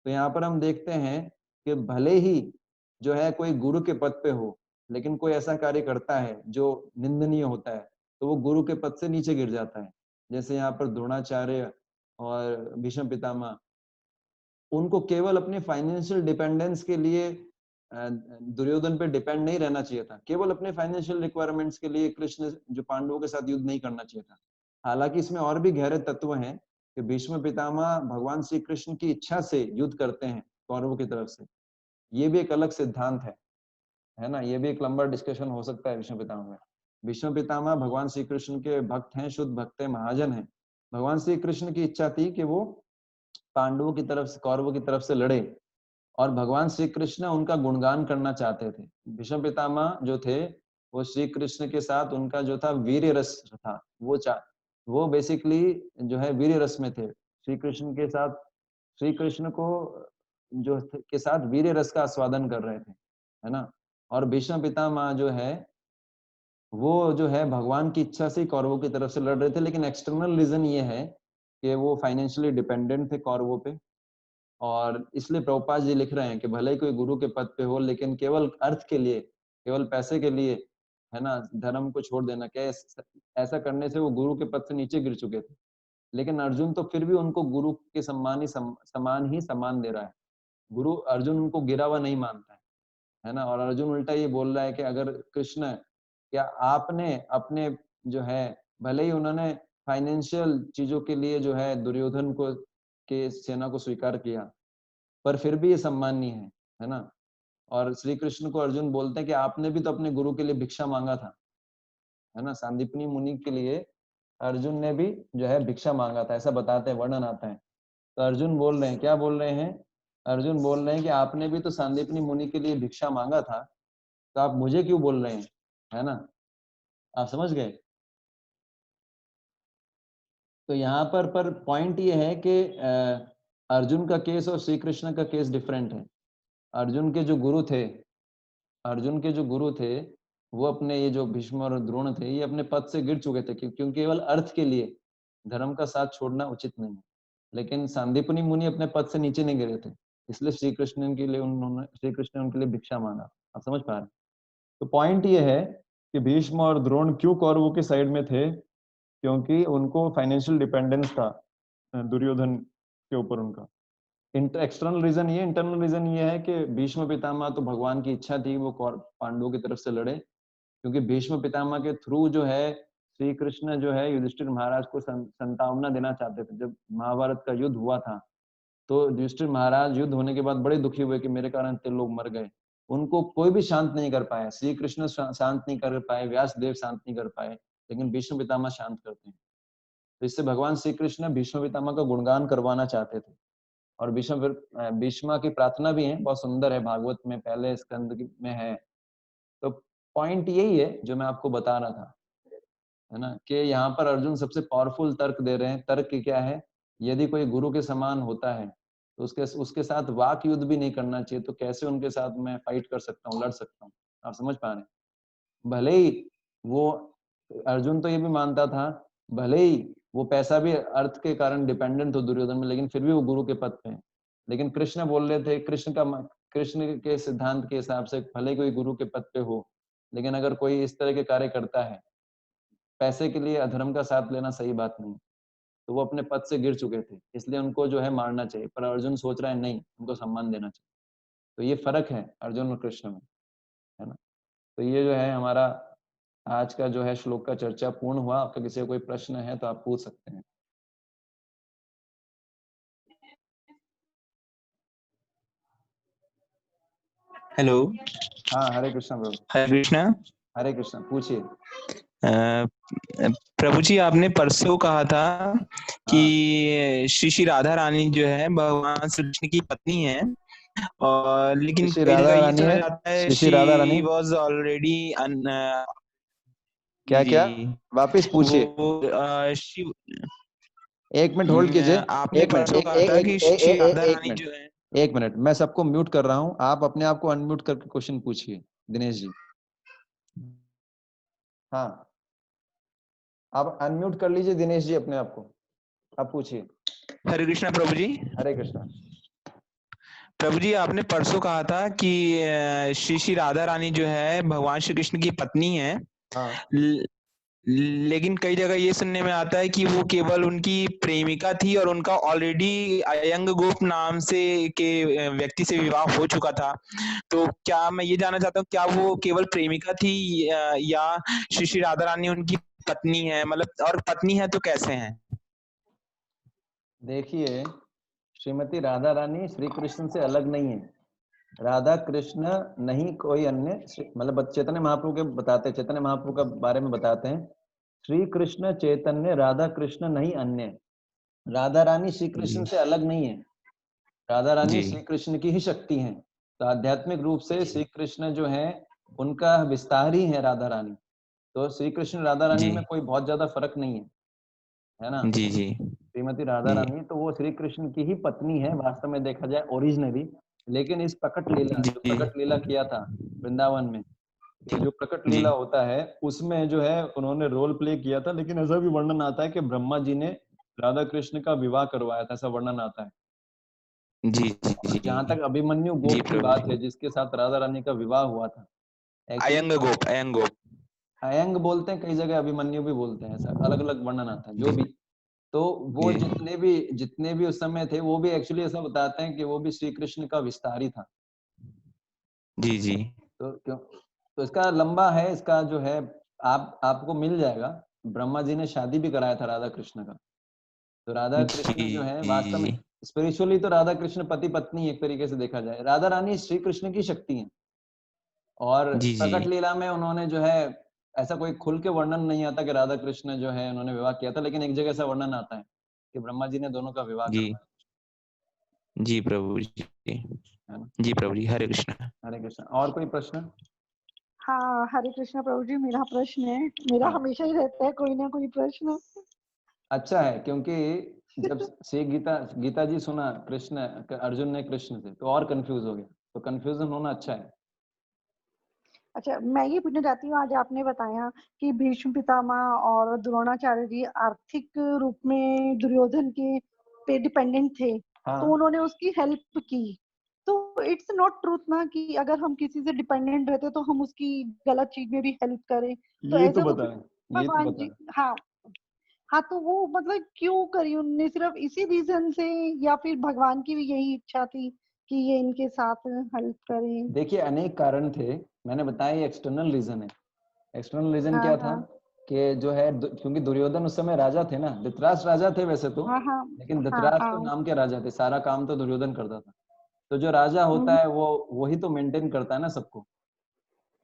तो यहाँ पर हम देखते हैं कि भले ही जो है कोई गुरु के पद पे हो, लेकिन कोई ऐसा कार्य करता है जो निंदनीय होता है, तो वो गुरु के पद से नीचे गिर जाता है। जैसे यहाँ पर द्रोणाचार्य और भीष्म पितामह, उनको केवल अपने फाइनेंशियल डिपेंडेंस के लिए दुर्योधन पे डिपेंड नहीं रहना चाहिए था, केवल अपने फाइनेंशियल रिक्वायरमेंट्स के लिए कृष्ण जो पांडवों के साथ युद्ध नहीं करना चाहिए था। हालांकि इसमें और भी गहरे तत्व हैं कि भीष्म पितामह भगवान श्री कृष्ण की इच्छा से युद्ध करते हैं कौरवों की तरफ से, ये भी एक अलग सिद्धांत है ना, ये भी एक लंबा डिस्कशन हो सकता है भीष्म पितामह में। भीष्म पितामह भगवान श्री कृष्ण के भक्त हैं, शुद्ध भक्त हैं, महाजन हैं। भगवान श्री कृष्ण की इच्छा थी कि वो पांडवों की तरफ से, कौरवों की तरफ से लड़े, और भगवान श्री कृष्ण उनका गुणगान करना चाहते थे। भीष्म पितामह जो थे वो श्री कृष्ण के साथ उनका जो था वीर्य रस था, वो वो बेसिकली जो है वीर्य रस में थे। श्री कृष्ण के साथ, श्री कृष्ण को के साथ वीर्य रस का आस्वादन कर रहे थे, है ना। और भीष्म पितामह जो है वो जो है भगवान की इच्छा से कौरवों की तरफ से लड़ रहे थे, लेकिन एक्सटर्नल रीजन ये है कि वो फाइनेंशियली डिपेंडेंट थे कौरवों पे। और इसलिए प्रभुपाद जी लिख रहे हैं कि भले ही कोई गुरु के पद पे हो, लेकिन केवल अर्थ के लिए, केवल पैसे के लिए, है ना, धर्म को छोड़ देना, क्या ऐसा करने से वो गुरु के पद से नीचे गिर चुके थे। लेकिन अर्जुन तो फिर भी उनको गुरु के समान ही सम्मान दे रहा है। गुरु अर्जुन उनको गिरा हुआ नहीं मानता है ना। और अर्जुन उल्टा ये बोल रहा है कि अगर कृष्ण, क्या आपने अपने जो है, भले ही उन्होंने फाइनेंशियल चीजों के लिए जो है दुर्योधन को के सेना को स्वीकार किया, पर फिर भी ये सम्माननीय है ना। और श्री कृष्ण को अर्जुन बोलते हैं कि आपने भी तो अपने गुरु के लिए भिक्षा मांगा था, है ना। सांदीपनी मुनि के लिए अर्जुन ने भी जो है भिक्षा मांगा था, ऐसा बताते हैं, वर्णन आता है। तो अर्जुन बोल रहे हैं, क्या बोल रहे हैं, अर्जुन बोल रहे हैं कि आपने भी तो सांदीपनी मुनि के लिए भिक्षा मांगा था, तो आप मुझे क्यों बोल रहे हैं, है ना। आप समझ गए। तो यहाँ पर पॉइंट ये है कि अर्जुन का केस और श्री कृष्ण का केस डिफरेंट है। अर्जुन के जो गुरु थे, अर्जुन के जो गुरु थे, वो अपने, ये जो भीष्म और द्रोण थे, ये अपने पद से गिर चुके थे, क्योंकि केवल अर्थ के लिए धर्म का साथ छोड़ना उचित नहीं है। लेकिन सांदीपनी मुनि अपने पद से नीचे नहीं गिरे थे, इसलिए श्री कृष्ण ने उनके लिए भिक्षा मांगा। आप समझ पा रहे हैं। तो पॉइंट ये है कि भीष्म और द्रोण क्यों कौरवों के साइड में थे, क्योंकि उनको फाइनेंशियल डिपेंडेंस था दुर्योधन के ऊपर उनका। एक्सटर्नल रीजन ये, इंटरनल रीजन ये है कि भीष्म पितामह तो भगवान की इच्छा थी वो पांडवों की तरफ से लड़े, क्योंकि भीष्म पितामह के थ्रू जो है श्री कृष्ण जो है युधिष्ठिर महाराज को संतावना देना चाहते थे। जब महाभारत का युद्ध हुआ था, तो युधिष्ठिर महाराज युद्ध होने के बाद बड़े दुखी हुए कि मेरे कारण इतने लोग मर गए। उनको कोई भी शांत नहीं कर पाया, श्री कृष्ण शांत नहीं कर पाए, व्यास देव शांत नहीं कर पाए, लेकिन भीष्म पितामह शांत करते हैं। तो इससे भगवान श्री कृष्ण भीष्म पितामह का गुणगान करवाना चाहते थे। और भीष्मा की प्रार्थना भी है, बहुत सुंदर है, भागवत में पहले स्कंद में है। तो पॉइंट यही है जो मैं आपको बता रहा था, है ना, कि यहाँ पर अर्जुन सबसे पावरफुल तर्क दे रहे हैं। तर्क क्या है, यदि कोई गुरु के समान होता है तो उसके साथ वाक युद्ध भी नहीं करना चाहिए, तो कैसे उनके साथ मैं फाइट कर सकता हूँ, लड़ सकता हूँ। आप समझ पा रहे हैं। भले ही वो, अर्जुन तो ये भी मानता था, भले ही वो पैसा भी अर्थ के कारण डिपेंडेंट हो दुर्योधन में, लेकिन फिर भी वो गुरु के पद पे हैं। लेकिन कृष्ण बोल रहे थे, कृष्ण के सिद्धांत के हिसाब से भले कोई गुरु के पद पे हो, लेकिन अगर कोई इस तरह के कार्य करता है पैसे के लिए, अधर्म का साथ लेना सही बात नहीं। तो वो अपने पद से गिर चुके थे, इसलिए उनको जो है मारना चाहिए। पर अर्जुन सोच रहा है नहीं, उनको सम्मान देना चाहिए। तो ये फर्क है अर्जुन और कृष्ण में, है ना। तो ये जो है हमारा आज का जो है श्लोक का चर्चा पूर्ण हुआ। आपका किसी का कोई प्रश्न है तो आप पूछ सकते हैं। हेलो। हाँ, हरे कृष्ण प्रभु। हरे कृष्णा। हरे कृष्ण, पूछिए। प्रभु जी, आपने परसों कहा था कि श्री श्री राधा रानी जो है भगवान श्री कृष्ण की पत्नी है, और लेकिन श्री कई जगह राधा ये रानी सुना है, जाता है Shri Radha Rani she was already क्या क्या, जी वापिस पूछिए। वो शिव। एक मिनट होल्ड कीजिए। आपने एक मिनट, परसों एक कहा एक था एक कि एक श्री एक राधा एक रानी मिनट, जो है। एक मिनट, मैं सबको म्यूट कर रहा हूँ, आप अपने आप को अनम्यूट करके क्वेश्चन पूछिए, दिनेश जी। हाँ, आप अनम्यूट कर लीजिए दिनेश जी अपने आप को, आप पूछिए। हरे कृष्णा प्रभु जी। हरे कृष्णा। प्रभु जी, आपने परसों कहा था कि श्री श्री राधा रानी जो है भगवान श्री कृष्ण की पत्नी है। हाँ, लेकिन कई जगह ये सुनने में आता है कि वो केवल उनकी प्रेमिका थी और उनका ऑलरेडी अयंग गोप नाम से के व्यक्ति से विवाह हो चुका था। तो क्या मैं ये जानना चाहता हूँ, क्या वो केवल प्रेमिका थी या श्री श्री राधा रानी उनकी पत्नी है, मतलब, और पत्नी है तो कैसे हैं? देखिए, श्रीमती राधा रानी श्री कृष्ण से अलग नहीं है। राधा कृष्ण नहीं कोई अन्य, मतलब चैतन्य महाप्रभु के बताते हैं, चैतन्य महाप्रभु का बारे में बताते हैं, श्री कृष्ण चैतन्य, राधा कृष्ण नहीं अन्य। राधा रानी श्री कृष्ण जी से अलग नहीं है। राधा रानी जी श्री कृष्ण की ही शक्ति है। तो आध्यात्मिक रूप से श्री कृष्ण जो है उनका विस्तार ही है राधा रानी। तो श्री कृष्ण राधा रानी जी में कोई बहुत ज्यादा फर्क नहीं है। है ना, जी जी श्रीमती राधा जी रानी, तो वो श्री कृष्ण की ही पत्नी है वास्तव में देखा जाए ओरिजिनली। लेकिन इस प्रकट लीला, जो जी प्रकट लीला किया था वृंदावन में, ये जो प्रकट जी लीला होता है उसमें जो है उन्होंने रोल प्ले किया था। लेकिन ऐसा भी वर्णन आता है कि ब्रह्मा जी ने राधा कृष्ण का विवाह करवाया था, ऐसा वर्णन आता है। जी जी और जहां तक जी अभिमन्यु जी गोप की प्रभु बात जी। है जिसके साथ राधा रानी का विवाह हुआ था, एक्चुअली अयंग गोप, अयंग गोप। अयंग बोलते हैं, कई जगह अभिमन्यु भी बोलते हैं, ऐसा अलग अलग वर्णन आता है जो जी भी। तो वो जी जितने भी उस समय थे वो भी एक्चुअली ऐसा बताते हैं कि वो भी श्री कृष्ण का विस्तार ही था। जी जी तो क्यों, तो इसका लंबा है, इसका जो है आपको मिल जाएगा। ब्रह्मा जी ने शादी भी कराया था राधा कृष्ण का। तो राधा जी कृष्ण जो है वास्तव में जी स्पिरिचुअली तो राधा कृष्ण पति पत्नी एक तरीके से देखा जाए, राधा रानी श्री कृष्ण की शक्ति है। और जी जी प्रकट लीला में उन्होंने जो है ऐसा कोई खुल के वर्णन नहीं आता कि राधा कृष्ण जो है उन्होंने विवाह किया था, लेकिन एक जगह ऐसा वर्णन आता है कि ब्रह्मा जी ने दोनों का विवाह जी करवाया। जी प्रभु जी। है ना। जी प्रभु जी, हरे कृष्ण। हरे कृष्ण। और कोई प्रश्न? हाँ, हरे कृष्ण प्रभु जी, मेरा प्रश्न है, मेरा हाँ, हमेशा ही रहता है कोई ना कोई प्रश्न। अच्छा है, क्योंकि जब से गीता जी सुना कृष्ण अर्जुन ने कृष्ण से, तो और कंफ्यूज हो गया। तो कंफ्यूजन होना अच्छा है। अच्छा, मैं ये पूछना चाहती हूँ, आज आपने बताया कि भीष्म पितामह और द्रोणाचार्य जी आर्थिक रूप में दुर्योधन के पे डिपेंडेंट थे, हाँ, तो उन्होंने उसकी हेल्प की। तो इट्स नॉट ट्रूथ ना कि अगर हम किसी से डिपेंडेंट रहते तो हम उसकी गलत चीज में भी हेल्प करें। तो ये तो ऐसा तो बताएं, ये तो भगवान जी, बताएं। हाँ हाँ, तो वो मतलब क्यों करी उनने, सिर्फ इसी रीजन से, या फिर भगवान की भी यही इच्छा थी कि ये इनके साथ हेल्प करें? देखिए अनेक कारण थे, मैंने बताया ये एक्सटर्नल रीजन है। एक्सटर्नल रीजन हाँ क्या था हाँ कि जो है क्योंकि दुर्योधन उस समय राजा थे ना, धृतराष्ट्र राजा थे वैसे तो, हाँ हाँ लेकिन हाँ धृतराष्ट्र तो हाँ। नाम के राजा थे, सारा काम तो दुर्योधन करता था। तो जो राजा होता हम्म है वो वही तो मेंटेन करता है ना सबको,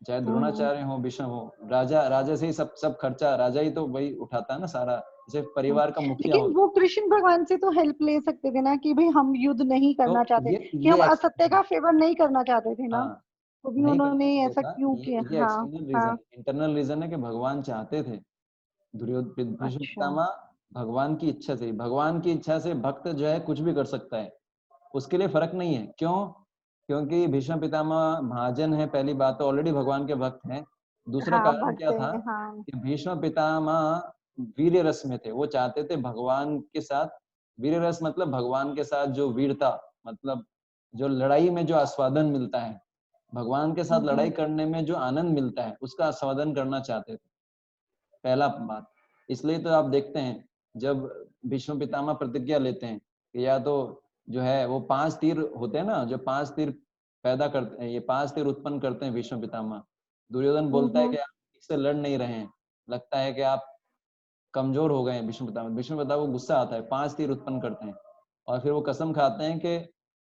चाहे हम्म। द्रोणाचार्य हो भीष्म हो। राजा राजा से ही सब सब खर्चा राजा ही तो वही उठाता है ना सारा, जैसे हम्म। परिवार का मुखिया लेकिन होता वो कृष्ण भगवान से तो हेल्प ले सकते थे ना, कि भाई हम युद्ध नहीं है। करना तो चाहते, कि हम ये असत्य का फेवर नहीं करना चाहते थे ना, हाँ, तो भी नहीं करना उन्होंने चाहिए ऐसा था। क्यों किया? ये हाँ एक्सटर्नल रीजन, हाँ। इंटरनल रीजन है कि भगवान चाहते थे। दुर्योधन भीष्म अच्छा। पितामह भगवान की इच्छा से, भगवान की इच्छा से भक्त जो है कुछ भी कर सकता है, उसके लिए फर्क नहीं है। क्यों? क्योंकि भीष्म पितामह महाजन है, पहली बात तो ऑलरेडी भगवान के भक्त हैं। दूसरा हाँ, कारण भक्त क्या था है, हाँ। कि भीष्म पितामह वीर रस में थे, वो चाहते थे भगवान के साथ, वीर रस मतलब भगवान के साथ जो वीरता, मतलब जो लड़ाई में जो आस्वादन मिलता है, भगवान के साथ लड़ाई हम्म। करने में जो आनंद मिलता है उसका आस्वादन करना चाहते थे, पहला बात। इसलिए तो आप देखते हैं जब भीष्म पितामह प्रतिज्ञा लेते हैं कि या तो जो है वो 5 तीर होते हैं ना, जो 5 तीर पैदा करते हैं, ये 5 तीर उत्पन्न करते हैं भीष्म पितामह। दुर्योधन बोलता है कि आप ठीक से लड़ नहीं रहे हैं, लगता है कि आप कमजोर हो गए हैं। भीष्म पितामह को गुस्सा आता है, 5 तीर उत्पन्न करते हैं और फिर वो कसम खाते हैं कि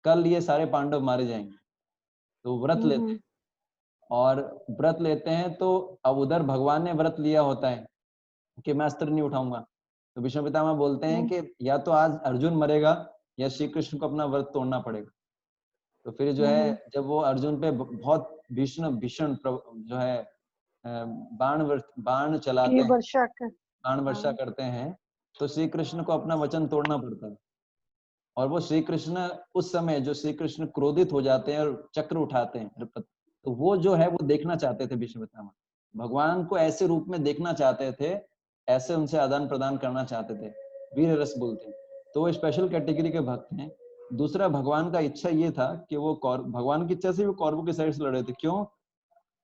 कल ये सारे पांडव मारे जाएंगे। तो व्रत लेते हम्म। हैं, और व्रत लेते हैं तो अब उधर भगवान ने व्रत लिया होता है कि मैं अस्त्र नहीं उठाऊंगा। तो भीष्म पितामह बोलते हैं कि या तो आज अर्जुन मरेगा या श्री कृष्ण को अपना व्रत तोड़ना पड़ेगा। तो फिर जो है जब वो अर्जुन पे बहुत भीषण भीषण जो है बाण कि चलाते हैं, वर्षा कर। बाण वर्षा हाँ। करते हैं, तो श्री कृष्ण को अपना वचन तोड़ना पड़ता है। और वो श्री कृष्ण उस समय जो श्री कृष्ण क्रोधित हो जाते हैं और चक्र उठाते हैं, तो वो जो है वो देखना चाहते थे भीष्म पितामह, भगवान को ऐसे रूप में देखना चाहते थे, ऐसे उनसे आदान प्रदान करना चाहते थे, वीर रस बोलते हैं। तो वो स्पेशल कैटेगरी के भक्त हैं। दूसरा, भगवान का इच्छा ये था कि वो भगवान की इच्छा से वो कौरवों की साइड से लड़े थे। क्यों?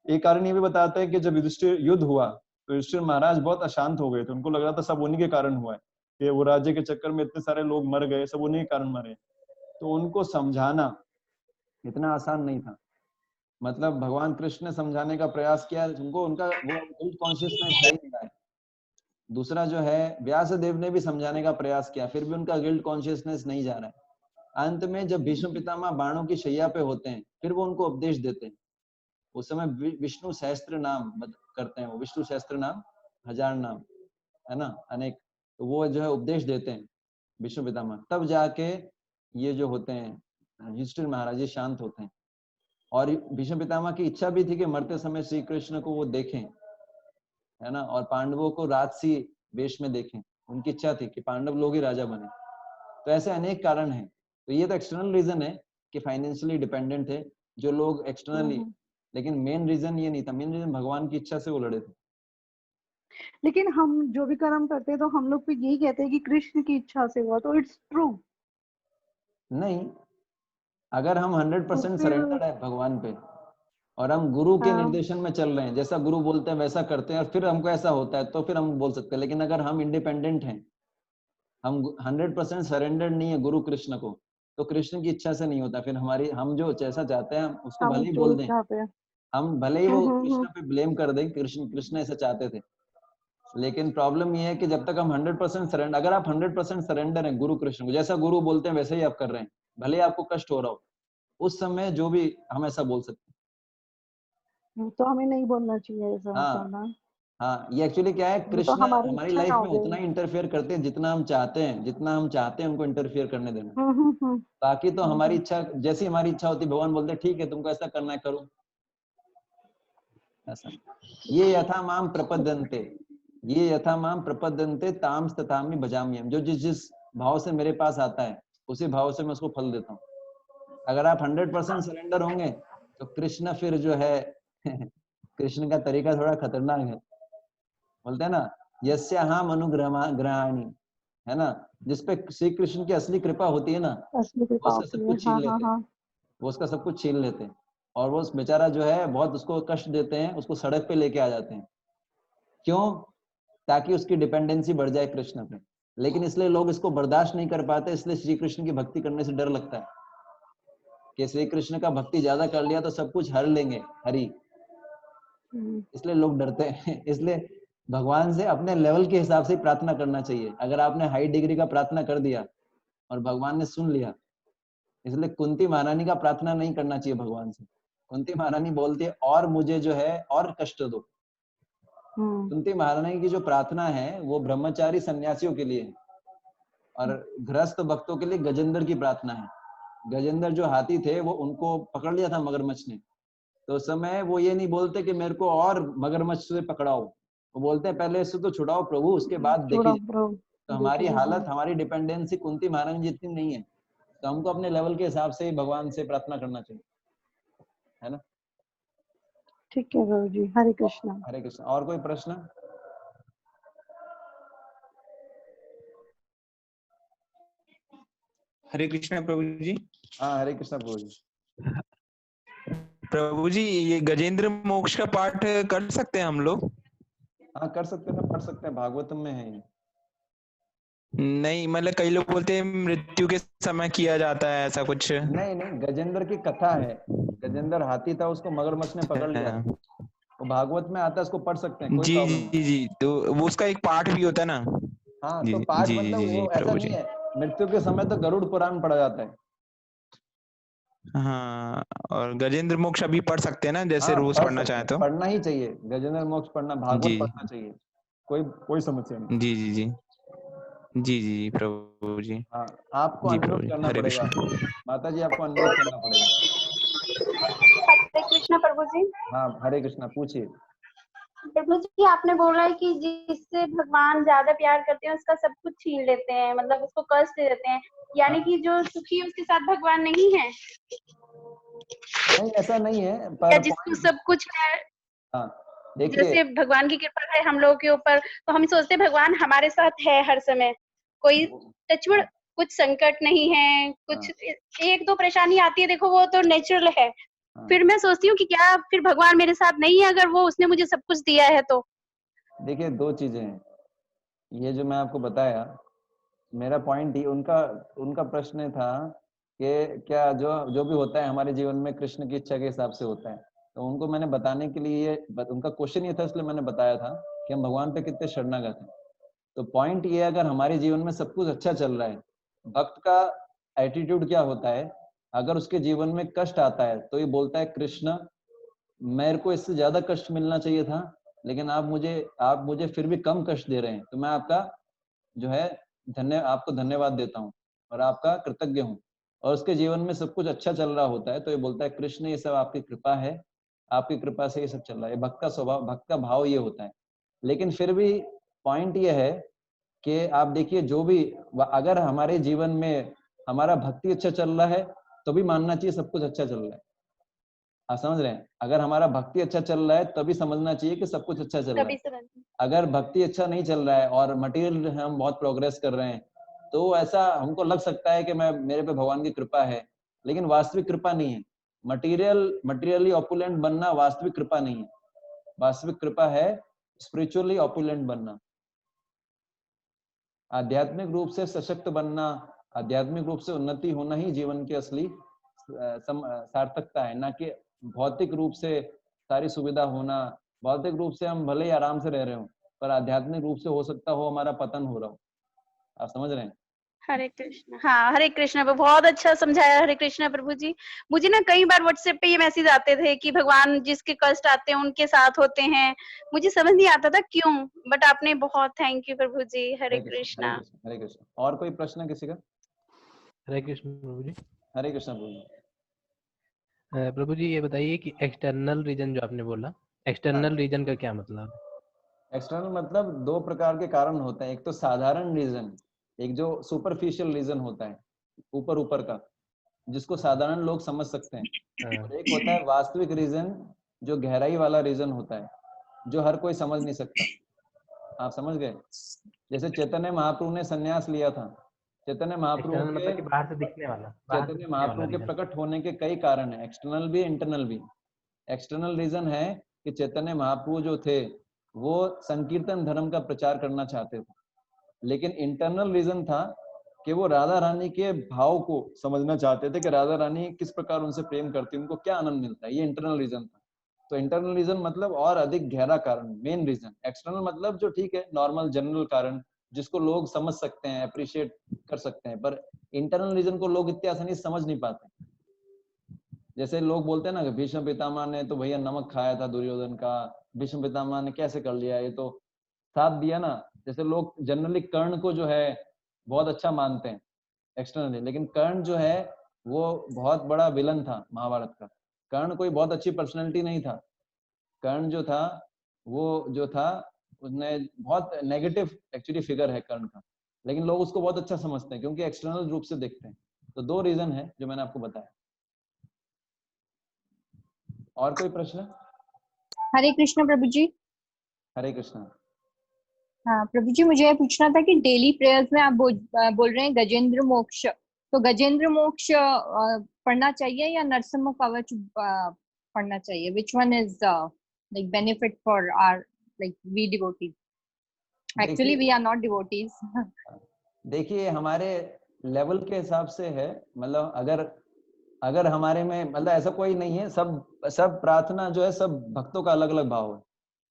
एक कारण ये भी बताता है कि जब युधिष्ठिर युद्ध हुआ तो युधिष्ठिर महाराज बहुत अशांत हो गए थे, उनको लग रहा था सब उन्हीं के कारण हुआ है, कि वो राज्य के चक्कर में इतने सारे लोग मर गए, सब उन्हीं के कारण मरे। तो उनको समझाना इतना आसान नहीं था। मतलब भगवान कृष्ण ने समझाने का प्रयास किया, उनको उनका वो गिल्ट कॉन्शियसनेस जा ही नहीं रहा है। दूसरा जो है व्यास देव ने भी समझाने का प्रयास किया, फिर भी उनका गिल्ट कॉन्शियसनेस नहीं जा रहा है। अंत में जब भीष्म पितामह बाणों की शैया पे होते हैं, फिर वो उनको उपदेश देते हैं। उस समय विष्णु सहस्त्र नाम करते हैं, वो विष्णु सहस्त्र नाम 1000 नाम है ना, अनेक। तो वो जो है उपदेश देते हैं विष्णु पितामह, तब जाके ये जो होते हैं युधिष्ठिर महाराज ये शांत होते हैं। और भीष्म पितामह की इच्छा भी थी कि मरते समय श्री कृष्ण को वो देखें, है ना, और पांडवों को राजसी वेश में देखें। उनकी इच्छा थी कि पांडव लोग ही राजा बने। तो ऐसे अनेक कारण हैं। तो ये तो एक्सटर्नल रीजन है कि फाइनेंशियली डिपेंडेंट थे जो लोग एक्सटर्नली, लेकिन मेन रीजन ये नहीं था। मेन रीजन भगवान की इच्छा से वो लड़े थे। लेकिन हम जो भी कर्म करते हैं तो हम लोग भी यही कहते हैं कि कृष्ण की इच्छा से हुआ, तो इट्स ट्रू। नहीं, अगर हम 100% तो फिर सरेंडर है भगवान पे और हम गुरु के हाँ, निर्देशन में चल रहे हैं, जैसा गुरु बोलते हैं वैसा करते हैं, और फिर हमको ऐसा होता है तो फिर हम बोल सकते हैं। लेकिन अगर हम इंडिपेंडेंट हैं, हम 100% सरेंडर नहीं है गुरु कृष्ण को, तो कृष्ण की इच्छा से नहीं होता। फिर हमारी, हम जो जैसा चाहते हैं हम उसको हम भले ही जो बोल दें, चाहते हैं। हम भले ही वो हम्म। कृष्ण पे ब्लेम कर दें, कृष्ण कृष्ण ऐसा चाहते थे, लेकिन प्रॉब्लम ये है कि जब तक हम 100% सरेंडर, अगर आप 100% सरेंडर हैं गुरु कृष्ण को, जैसा गुरु बोलते हैं वैसे ही आप कर रहे हैं, भले ही आपको कष्ट हो रहा हो, उस समय जो भी हम ऐसा बोल सकते तो हमें नहीं बोलना चाहिए ऐसा, हैं। मतलब हाँ ना, हाँ, ये एक्चुअली क्या है, ये तो कृष्ण हमारी हमारी इच्छा लाइफ हो में गई। उतना ही इंटरफेयर करते हैं जितना हम चाहते हैं, जितना हम चाहते हैं उनको इंटरफेयर करने देना। हम्म। बाकी तो हमारी हम्म। इच्छा, जैसी हमारी इच्छा होती है भगवान बोलते हैं ठीक है तुमको ऐसा करना है करो, ऐसा। ये यथा माम प्रपद्यन्ते, ये यथा माम प्रपद्यन्ते ताम तथामि भजाम्यहम्। जो जिस जिस भाव से मेरे पास आता है उसी भाव से मैं उसको फल देता हूँ। अगर आप 100% सरेंडर होंगे तो कृष्ण फिर जो है कृष्ण का तरीका थोड़ा खतरनाक है। बोलते हैं ना, यस्याहम अनुग्रहाणि, है ना, जिसपे श्री कृष्ण की असली कृपा होती है ना, असली वो कृपा उसका होती सब है, कुछ छीन हाँ हाँ लेते हैं। हाँ। वो उसका सब कुछ छीन लेते हैं, और वो उस बेचारा जो है बहुत उसको कष्ट देते हैं, उसको सड़क पे लेके आ जाते हैं। क्यों? ताकि उसकी डिपेंडेंसी बढ़ जाए कृष्ण पे। लेकिन इसलिए लोग इसको बर्दाश्त नहीं कर पाते, इसलिए श्री कृष्ण की भक्ति करने से डर लगता है कि श्री कृष्ण का भक्ति ज्यादा कर लिया तो सब कुछ हर लेंगे हरि, इसलिए लोग डरते हैं। इसलिए भगवान से अपने लेवल के हिसाब से प्रार्थना करना चाहिए। अगर आपने हाई डिग्री का प्रार्थना कर दिया और भगवान ने सुन लिया, इसलिए कुंती महारानी का प्रार्थना नहीं करना चाहिए भगवान से। कुंती महारानी बोलती है और मुझे जो है और कष्ट दो। कुंती महारानी की जो प्रार्थना है वो ब्रह्मचारी सन्यासियों के लिए है, और गृहस्थ भक्तों के लिए गजेंद्र की प्रार्थना है। गजेंद्र जो हाथी थे वो उनको पकड़ लिया था मगरमच्छ ने, तो उस समय वो ये नहीं बोलते कि मेरे को और मगरमच्छ से पकड़ाओ, वो बोलते हैं पहले इससे तो छुड़ाओ प्रभु, उसके बाद देखी थोड़ा जाए। ब्रो, तो हमारी देखिए हालत, हमारी डिपेंडेंसी कुंती महारानी जितनी नहीं है, तो हमको अपने लेवल के हिसाब से ही भगवान से प्रार्थना करना चाहिए, है ना। ठीक है प्रभु जी, हरे कृष्णा। हरे कृष्ण। और कोई प्रश्न? हरे कृष्णा प्रभु जी। हाँ हरे कृष्ण प्रभु जी। प्रभु जी, ये गजेंद्र मोक्ष का पाठ कर सकते हैं हम लोग? हाँ कर सकते हैं ना, पढ़ सकते हैं, भागवतम में है ये। नहीं, मतलब कई लोग बोलते हैं मृत्यु के समय किया जाता है ऐसा कुछ। नहीं नहीं, गजेंद्र की कथा है। गजेंद्र हाथी था, उसको मगरमच्छ ने पकड़ लिया था, वो भागवत में आता है, उसको पढ़ सकते हैं, कोई जी प्रॉब्लम नहीं। जी जी, तो वो उसका एक पाठ भी होता है ना। हाँ जी तो जी पाठ जी मतलब जी जी वो ऐसा प्रभु नहीं जी। है, मृत्यु के समय तो गरुड़ पुराण पढ़ा जाता है। हाँ, और गजेंद्र मोक्ष अभी पढ़ सकते हैं ना, जैसे हाँ रोज पढ़ पढ़ना सकते चाहे हैं, तो? पढ़ना ही चाहिए, गजेंद्र मोक्ष पढ़ना, भागवत जी पढ़ना चाहिए, कोई कोई समस्या नहीं। जी जी जी जी जी जी प्रभु जी। हाँ, आपको जी अनम्यूट प्रभु जी, करना हरे पड़ेगा, कृष्ण। माता जी आपको अनम्यूट करना पड़ेगा। हरे कृष्णा प्रभु जी। हाँ हरे कृष्णा, पूछिए। प्रभु जी, आपने बोला है कि जिससे भगवान ज्यादा प्यार करते हैं उसका सब कुछ छीन लेते हैं, मतलब उसको कष्ट दे देते हैं, यानी कि जो सुखी है उसके साथ भगवान नहीं है, नहीं ऐसा नहीं है, या पर जिसको पॉइंट, सब कुछ है। हाँ देखिए, जैसे भगवान की कृपा है हम लोगों के ऊपर, तो हम सोचते हैं भगवान हमारे साथ है हर समय, कोई टचवुड हाँ कुछ संकट नहीं है, कुछ हाँ एक दो परेशानी आती है, देखो वो तो नेचुरल है। हाँ। फिर मैं सोचती हूँ कि क्या फिर भगवान मेरे साथ नहीं है, अगर वो उसने मुझे सब कुछ दिया है तो? देखिए दो चीजें हैं, ये जो मैं आपको बताया, मेरा पॉइंट ही, उनका उनका प्रश्न था कि क्या जो जो भी होता है हमारे जीवन में कृष्ण की इच्छा के हिसाब से होता है, तो उनको मैंने बताने के लिए उनका क्वेश्चन ये था, इसलिए मैंने बताया था कि हम भगवान पे कितने शरणागत हैं। तो पॉइंट ये, अगर हमारे जीवन में सब कुछ अच्छा चल रहा है, भक्त का एटीट्यूड क्या होता है, अगर उसके जीवन में कष्ट आता है तो ये बोलता है कृष्ण मेरे को इससे ज्यादा कष्ट मिलना चाहिए था, लेकिन आप मुझे फिर भी कम कष्ट दे रहे हैं, तो मैं आपका जो है आपको धन्यवाद देता हूँ और आपका कृतज्ञ हूँ। और उसके जीवन में सब कुछ अच्छा चल रहा होता है तो ये बोलता है कृष्ण ये सब आपकी कृपा है, आपकी कृपा से ये सब चल रहा है। भक्त का स्वभाव, भक्त का भाव ये होता है। लेकिन फिर भी पॉइंट ये है कि आप देखिए जो भी अगर हमारे जीवन में हमारा भक्ति अच्छा चल रहा है तो भी मानना चाहिए सब कुछ अच्छा चल रहा है। आप समझ रहे हैं? अगर हमारा भक्ति अच्छा चल रहा है तभी समझना चाहिए कि सब कुछ अच्छा चल रहा तभी है। समझ अगर भक्ति अच्छा नहीं चल रहा है और मटेरियल हम बहुत प्रोग्रेस कर रहे हैं तो ऐसा हमको लग सकता है कि मैं मेरे पे भगवान की कृपा है, लेकिन वास्तविक कृपा नहीं है। मटेरियली ऑपुलेंट बनना वास्तविक कृपा नहीं है। वास्तविक कृपा है स्पिरिचुअली ऑपुलेंट बनना, आध्यात्मिक रूप से सशक्त बनना, आध्यात्मिक रूप से उन्नति होना ही जीवन की असली सार्थकता है, ना कि भौतिक रूप से सारी सुविधा होना। भौतिक रूप से हम भले ही आराम से रह रहे हो पर आध्यात्मिक रूप से हो सकता हो हमारा पतन हो रहा हो। आप समझ रहे हैं? हरे कृष्ण। हाँ, हरे कृष्ण। बहुत अच्छा समझाया हरे कृष्ण प्रभु जी। मुझे ना कई बार व्हाट्सएप पे ये मैसेज आते थे कि भगवान जिसके कष्ट आते हैं उनके साथ होते हैं। मुझे समझ नहीं आता था क्यों, बट आपने बहुत थैंक यू प्रभु जी। हरे हरे कृष्ण, हरे कृष्णा। कृष्ण, हरे कृष्ण। और कोई प्रश्न किसी का? हरे कृष्ण प्रभु जी। हरे कृष्ण बोलिए। प्रभु जी ये बताइए कि एक्सटर्नल रीजन जो आपने बोला, एक्सटर्नल रीजन का क्या मतलब है? एक्सटर्नल मतलब दो प्रकार के कारण होते हैं। एक तो साधारण रीजन, एक जो सुपरफिशियल रीजन होता है ऊपर ऊपर का, जिसको साधारण लोग समझ सकते हैं। और एक होता है वास्तविक रीजन, जो गहराई वाला रीजन होता है, जो हर कोई समझ नहीं सकता। आप समझ गए? जैसे चैतन्य महाप्रभु ने संन्यास लिया था। चैतन्य महाप्रभु एक्सटर्नल के मतलब कि बाहर से दिखने वाला, बाहर से चैतन्य दिखने वाला महाप्रभु के रीजन। प्रकट होने के कई कारण हैं, एक्सटर्नल भी इंटरनल भी। एक्सटर्नल रीजन है कि चैतन्य महाप्रभु जो थे वो संकीर्तन धर्म का प्रचार करना चाहते थे, लेकिन इंटरनल रीजन था कि वो राधा रानी के भाव को समझना चाहते थे कि राधा रानी किस प्रकार उनसे प्रेम करती है, उनको क्या आनंद मिलता है। ये इंटरनल रीजन था। तो इंटरनल रीजन मतलब और अधिक गहरा कारण, मेन रीजन। एक्सटर्नल मतलब जो ठीक है नॉर्मल जनरल कारण, जिसको लोग समझ सकते हैं, अप्रिशिएट कर सकते हैं, पर इंटरनल रीजन को लोग इतनी आसानी से समझ नहीं पाते। जैसे लोग बोलते हैं ना कि भीष्म पितामह ने तो भैया नमक खाया था दुर्योधन का, भीष्म पितामह ने कैसे कर लिया, ये तो साथ दिया ना। जैसे लोग जनरली कर्ण को जो है बहुत अच्छा मानते हैं एक्सटर्नली, लेकिन कर्ण जो है वो बहुत बड़ा विलन था महाभारत का। कर्ण कोई बहुत अच्छी पर्सनैलिटी नहीं था। कर्ण जो था वो जो था उसने बहुत नेगेटिव एक्चुअली फिगर है कर्ण का, लेकिन लोग उसको बहुत अच्छा समझते हैं क्योंकि एक्सटर्नल रूप से देखते हैं। तो दो रीजन है जो मैंने आपको बताया। और कोई प्रश्न? हरे कृष्ण प्रभु जी। हरे कृष्ण। हाँ प्रभु जी, मुझे ये पूछना था कि डेली प्रेयर्स में आप बोल रहे हैं गजेंद्र मोक्ष, तो गजेंद्र मोक्ष पढ़ना चाहिए या नरसिम्हा कवच पढ़ना चाहिए? Which one is like benefit for our like we devotees? Actually we are not devotees. देखिए हमारे लेवल के हिसाब से है, मतलब अगर हमारे में मतलब ऐसा कोई नहीं है, सब प्रार्थना जो है सब भक्तों का अलग अलग भाव है।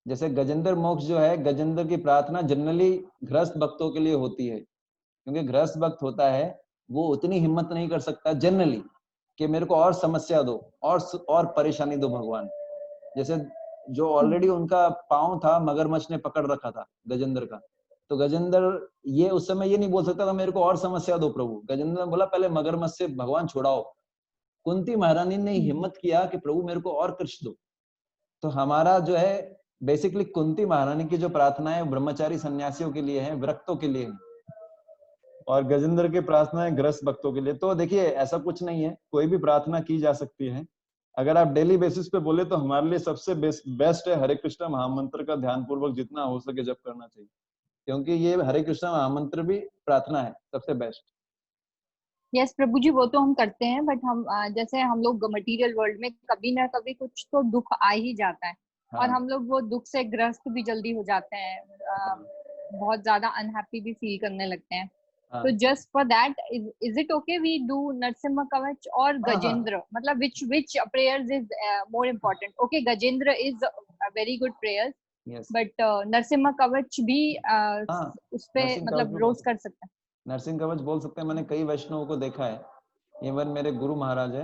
जैसे गजेंद्र मोक्ष जो है, गजेंद्र की प्रार्थना जनरली गृहस्थ भक्तों के लिए होती है, क्योंकि गृहस्थ भक्त होता है वो उतनी हिम्मत नहीं कर सकता जनरली कि मेरे को और समस्या दो और परेशानी दो भगवान। जैसे जो ऑलरेडी उनका पांव था मगरमच्छ ने पकड़ रखा था गजेंद्र का, तो गजेंद्र ये उस समय ये नहीं बोल सकता था मेरे को और समस्या दो प्रभु। गजेंद्र ने बोला पहले मगरमच्छ से भगवान छुड़ाओ। कुंती महारानी ने हिम्मत किया कि प्रभु मेरे को और कृष्ण दो। तो हमारा जो है बेसिकली कुंती महारानी की जो प्रार्थना है ब्रह्मचारी सन्यासियों के लिए है, विरक्तों के लिए है, और गजेंद्र की प्रार्थना है ग्रस्त भक्तों के लिए। तो देखिए ऐसा कुछ नहीं है, कोई भी प्रार्थना की जा सकती है। अगर आप डेली बेसिस पे बोले तो हमारे लिए सबसे बेस्ट है हरे कृष्ण महामंत्र का ध्यान पूर्वक जितना हो सके जप करना चाहिए, क्योंकि ये हरे कृष्ण महामंत्र भी प्रार्थना है सबसे बेस्ट। यस प्रभु जी, वो तो हम करते हैं, बट हम जैसे हम लोग मटेरियल वर्ल्ड में कभी ना कभी कुछ तो दुख आ ही जाता है। हाँ। और हम लोग वो दुख से ग्रस्त भी जल्दी हो जाते हैं, बहुत ज्यादा अनहैप्पी भी फील करने लगते हैं। हाँ। तो just for that is it okay we do Narasimha Kavach और गजेंद्र? मतलब which prayers is more important? Okay, Gajendra is a very good prayers, yes. but Narasimha कवच भी हाँ, उस पे नरसिंह कवच मतलब भी रोज कर सकते हैं? नरसिंह कवच बोल सकते हैं। मैंने कई वैष्णवों को देखा है, इवन मेरे गुरु महाराज है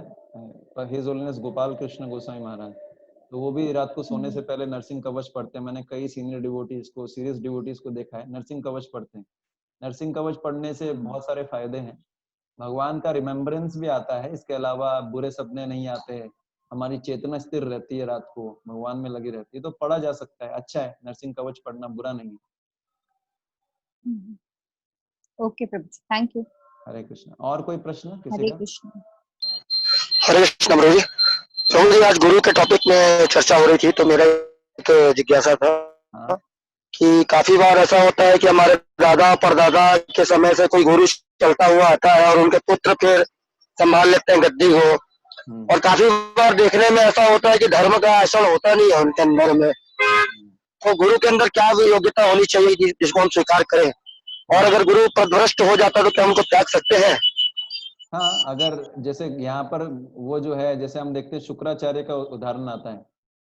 हिज होलीनेस गोपाल कृष्ण गोस्वामी महाराज, तो वो भी रात को सोने से पहले नरसिंह कवच पढ़ते हैं। मैंने कई सीनियर डिवोटीज को, सीरियस डिवोटीज को देखा है नरसिंह कवच पढ़ते हैं। नरसिंह कवच पढ़ने से बहुत सारे फायदे हैं। भगवान का रिमेम्बरेंस भी आता है, इसके अलावा बुरे सपने नहीं आते, हमारी चेतना स्थिर रहती है, रात को भगवान में लगी रहती है। तो पढ़ा जा सकता है, अच्छा है नरसिंह कवच पढ़ना, बुरा नहीं है। Okay Prabhu ji, thank you. Hare Krishna. और कोई प्रश्न किसी हरे का? कृष्ण। हरे कृष्ण प्रभु जी। प्रभु जी, आज गुरु के टॉपिक में चर्चा हो रही थी, तो मेरा एक जिज्ञासा था हाँ कि काफी बार ऐसा होता है कि हमारे दादा परदादा के समय से कोई गुरु चलता हुआ आता है और उनके पुत्र फिर संभाल लेते हैं गद्दी को, और काफी बार देखने में ऐसा होता है कि धर्म का आचरण होता नहीं है उनके अंदर में। तो गुरु के अंदर क्या योग्यता होनी चाहिए जिसको हम स्वीकार करें, और अगर गुरु पदभ्रष्ट हो जाता है तो क्या उनको त्याग सकते हैं? हाँ, अगर जैसे यहाँ पर वो जो है, जैसे हम देखते हैं शुक्राचार्य का उदाहरण आता है,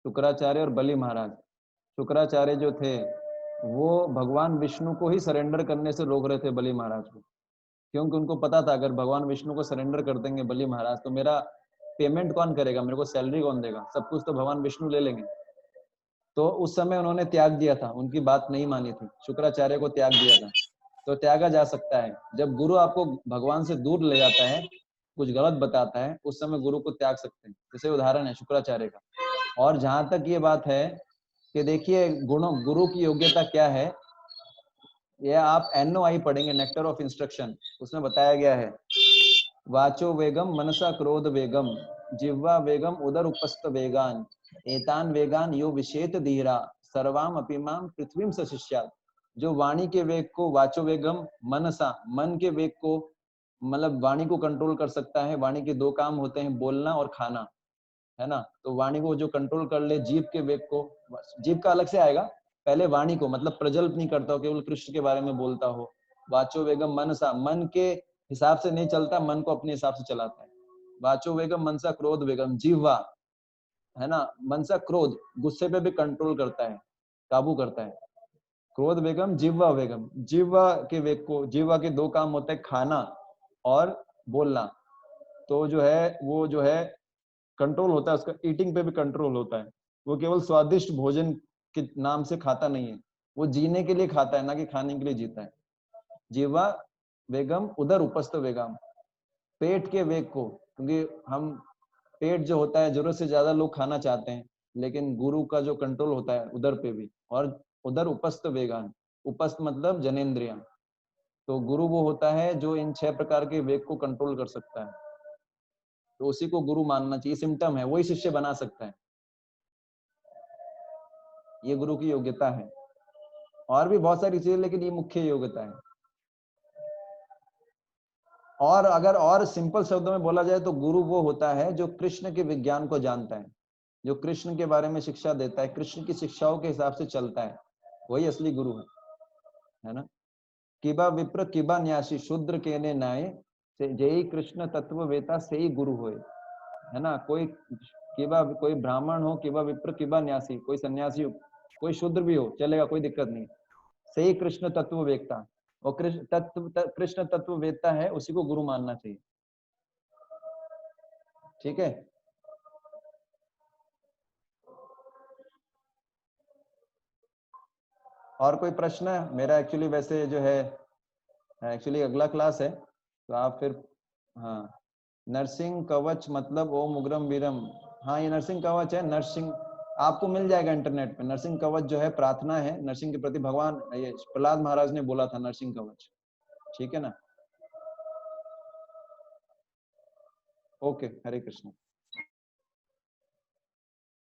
शुक्राचार्य और बलि महाराज। शुक्राचार्य जो थे वो भगवान विष्णु को ही सरेंडर करने से रोक रहे थे बलि महाराज को, क्योंकि उनको पता था अगर भगवान विष्णु को सरेंडर कर देंगे बलि महाराज तो मेरा पेमेंट कौन करेगा, मेरे को सैलरी कौन देगा, सब कुछ तो भगवान विष्णु ले लेंगे। तो उस समय उन्होंने त्याग दिया था, उनकी बात नहीं मानी थी, शुक्राचार्य को त्याग दिया था। तो त्यागा जा सकता है। जब गुरु आपको भगवान से दूर ले जाता है, कुछ गलत बताता है, उस समय गुरु को त्याग सकते हैं। जैसे उदाहरण है शुक्राचार्य का। और जहां तक ये बात है कि देखिए गुरु की योग्यता क्या है, यह आप NOI पढ़ेंगे, नेक्टर ऑफ इंस्ट्रक्शन, उसमें बताया गया है। वाचो वेगम मनसा क्रोध वेगम जिह्वा वेगम उदर उपस्थ वेगान एतान वेगान यो विशेत धीरा सर्वाम अपिमाम पृथ्वीम सशिष्यात्। जो वाणी के वेग को, वाचो वेगम मनसा, मन के वेग को, मतलब वाणी को कंट्रोल कर सकता है। वाणी के दो काम होते हैं, बोलना और खाना, है ना। तो वाणी को जो कंट्रोल कर ले, जीभ के वेग को, जीभ का अलग से आएगा, पहले वाणी को, मतलब प्रजल्प नहीं करता हो, केवल कृष्ण के बारे में बोलता हो। वाचो वेगम मनसा, मन के हिसाब से नहीं चलता, मन को अपने हिसाब से चलाता है। वाचो वेगम मनसा क्रोध वेगम जिह्वा, है ना, मनसा क्रोध, गुस्से पे भी कंट्रोल करता है, काबू करता है। क्रोध वेगम जिह्वा वेगम, जिह्वा के वेग को, जिह्वा के दो काम होते हैं, खाना और बोलना। तो जो है वो जो है कंट्रोल होता है उसका, ईटिंग पे भी कंट्रोल होता है। वो केवल स्वादिष्ट भोजन के नाम से खाता नहीं है, वो जीने के लिए खाता है, ना कि खाने के लिए जीता है। जीवा वेगम उदर उपस्थ वेगम, पेट के वेग को, क्योंकि हम पेट जो होता है जरूरत से ज्यादा लोग खाना चाहते हैं, लेकिन गुरु का जो कंट्रोल होता है उदर पे भी, और उदर उपस्थ वेगान, उपस्थ मतलब जनेन्द्रिया। तो गुरु वो होता है जो इन 6 प्रकार के वेग को कंट्रोल कर सकता है, तो उसी को गुरु मानना चाहिए। सिम्टम है, वही शिष्य बना सकता है, ये गुरु की योग्यता है। और भी बहुत सारी चीजें, लेकिन ये मुख्य योग्यता है। और अगर और सिंपल शब्दों में बोला जाए तो गुरु वो होता है जो कृष्ण के विज्ञान को जानता है, जो कृष्ण के बारे में शिक्षा देता है, कृष्ण की शिक्षाओं के हिसाब से चलता है, वही असली गुरु है ना। किबा विप्र किबा न्यासी शूद्र केने नाय जय कृष्ण तत्व वेता से ही गुरु होए, है ना। कोई किबा, कोई ब्राह्मण हो, किबा विप्र किबा न्यासी, कोई सन्यासी हो, कोई शूद्र भी हो, चलेगा, कोई दिक्कत नहीं। सही कृष्ण तत्व वेत्ता, और कृष्ण तत्व वेत्ता है, उसी को गुरु मानना चाहिए। ठीक है। और कोई प्रश्न है? मेरा एक्चुअली वैसे जो है, एक्चुअली अगला क्लास है, तो आप फिर, हाँ, नरसिंह कवच मतलब ओम उग्रम वीरम, हाँ ये नरसिंह कवच है। नरसिंह आपको मिल जाएगा इंटरनेट पे। नरसिंह कवच जो है प्रार्थना है नरसिंह के प्रति, भगवान ये प्रहलाद महाराज ने बोला था नरसिंह कवच। ठीक है ना। ओके, हरे कृष्ण।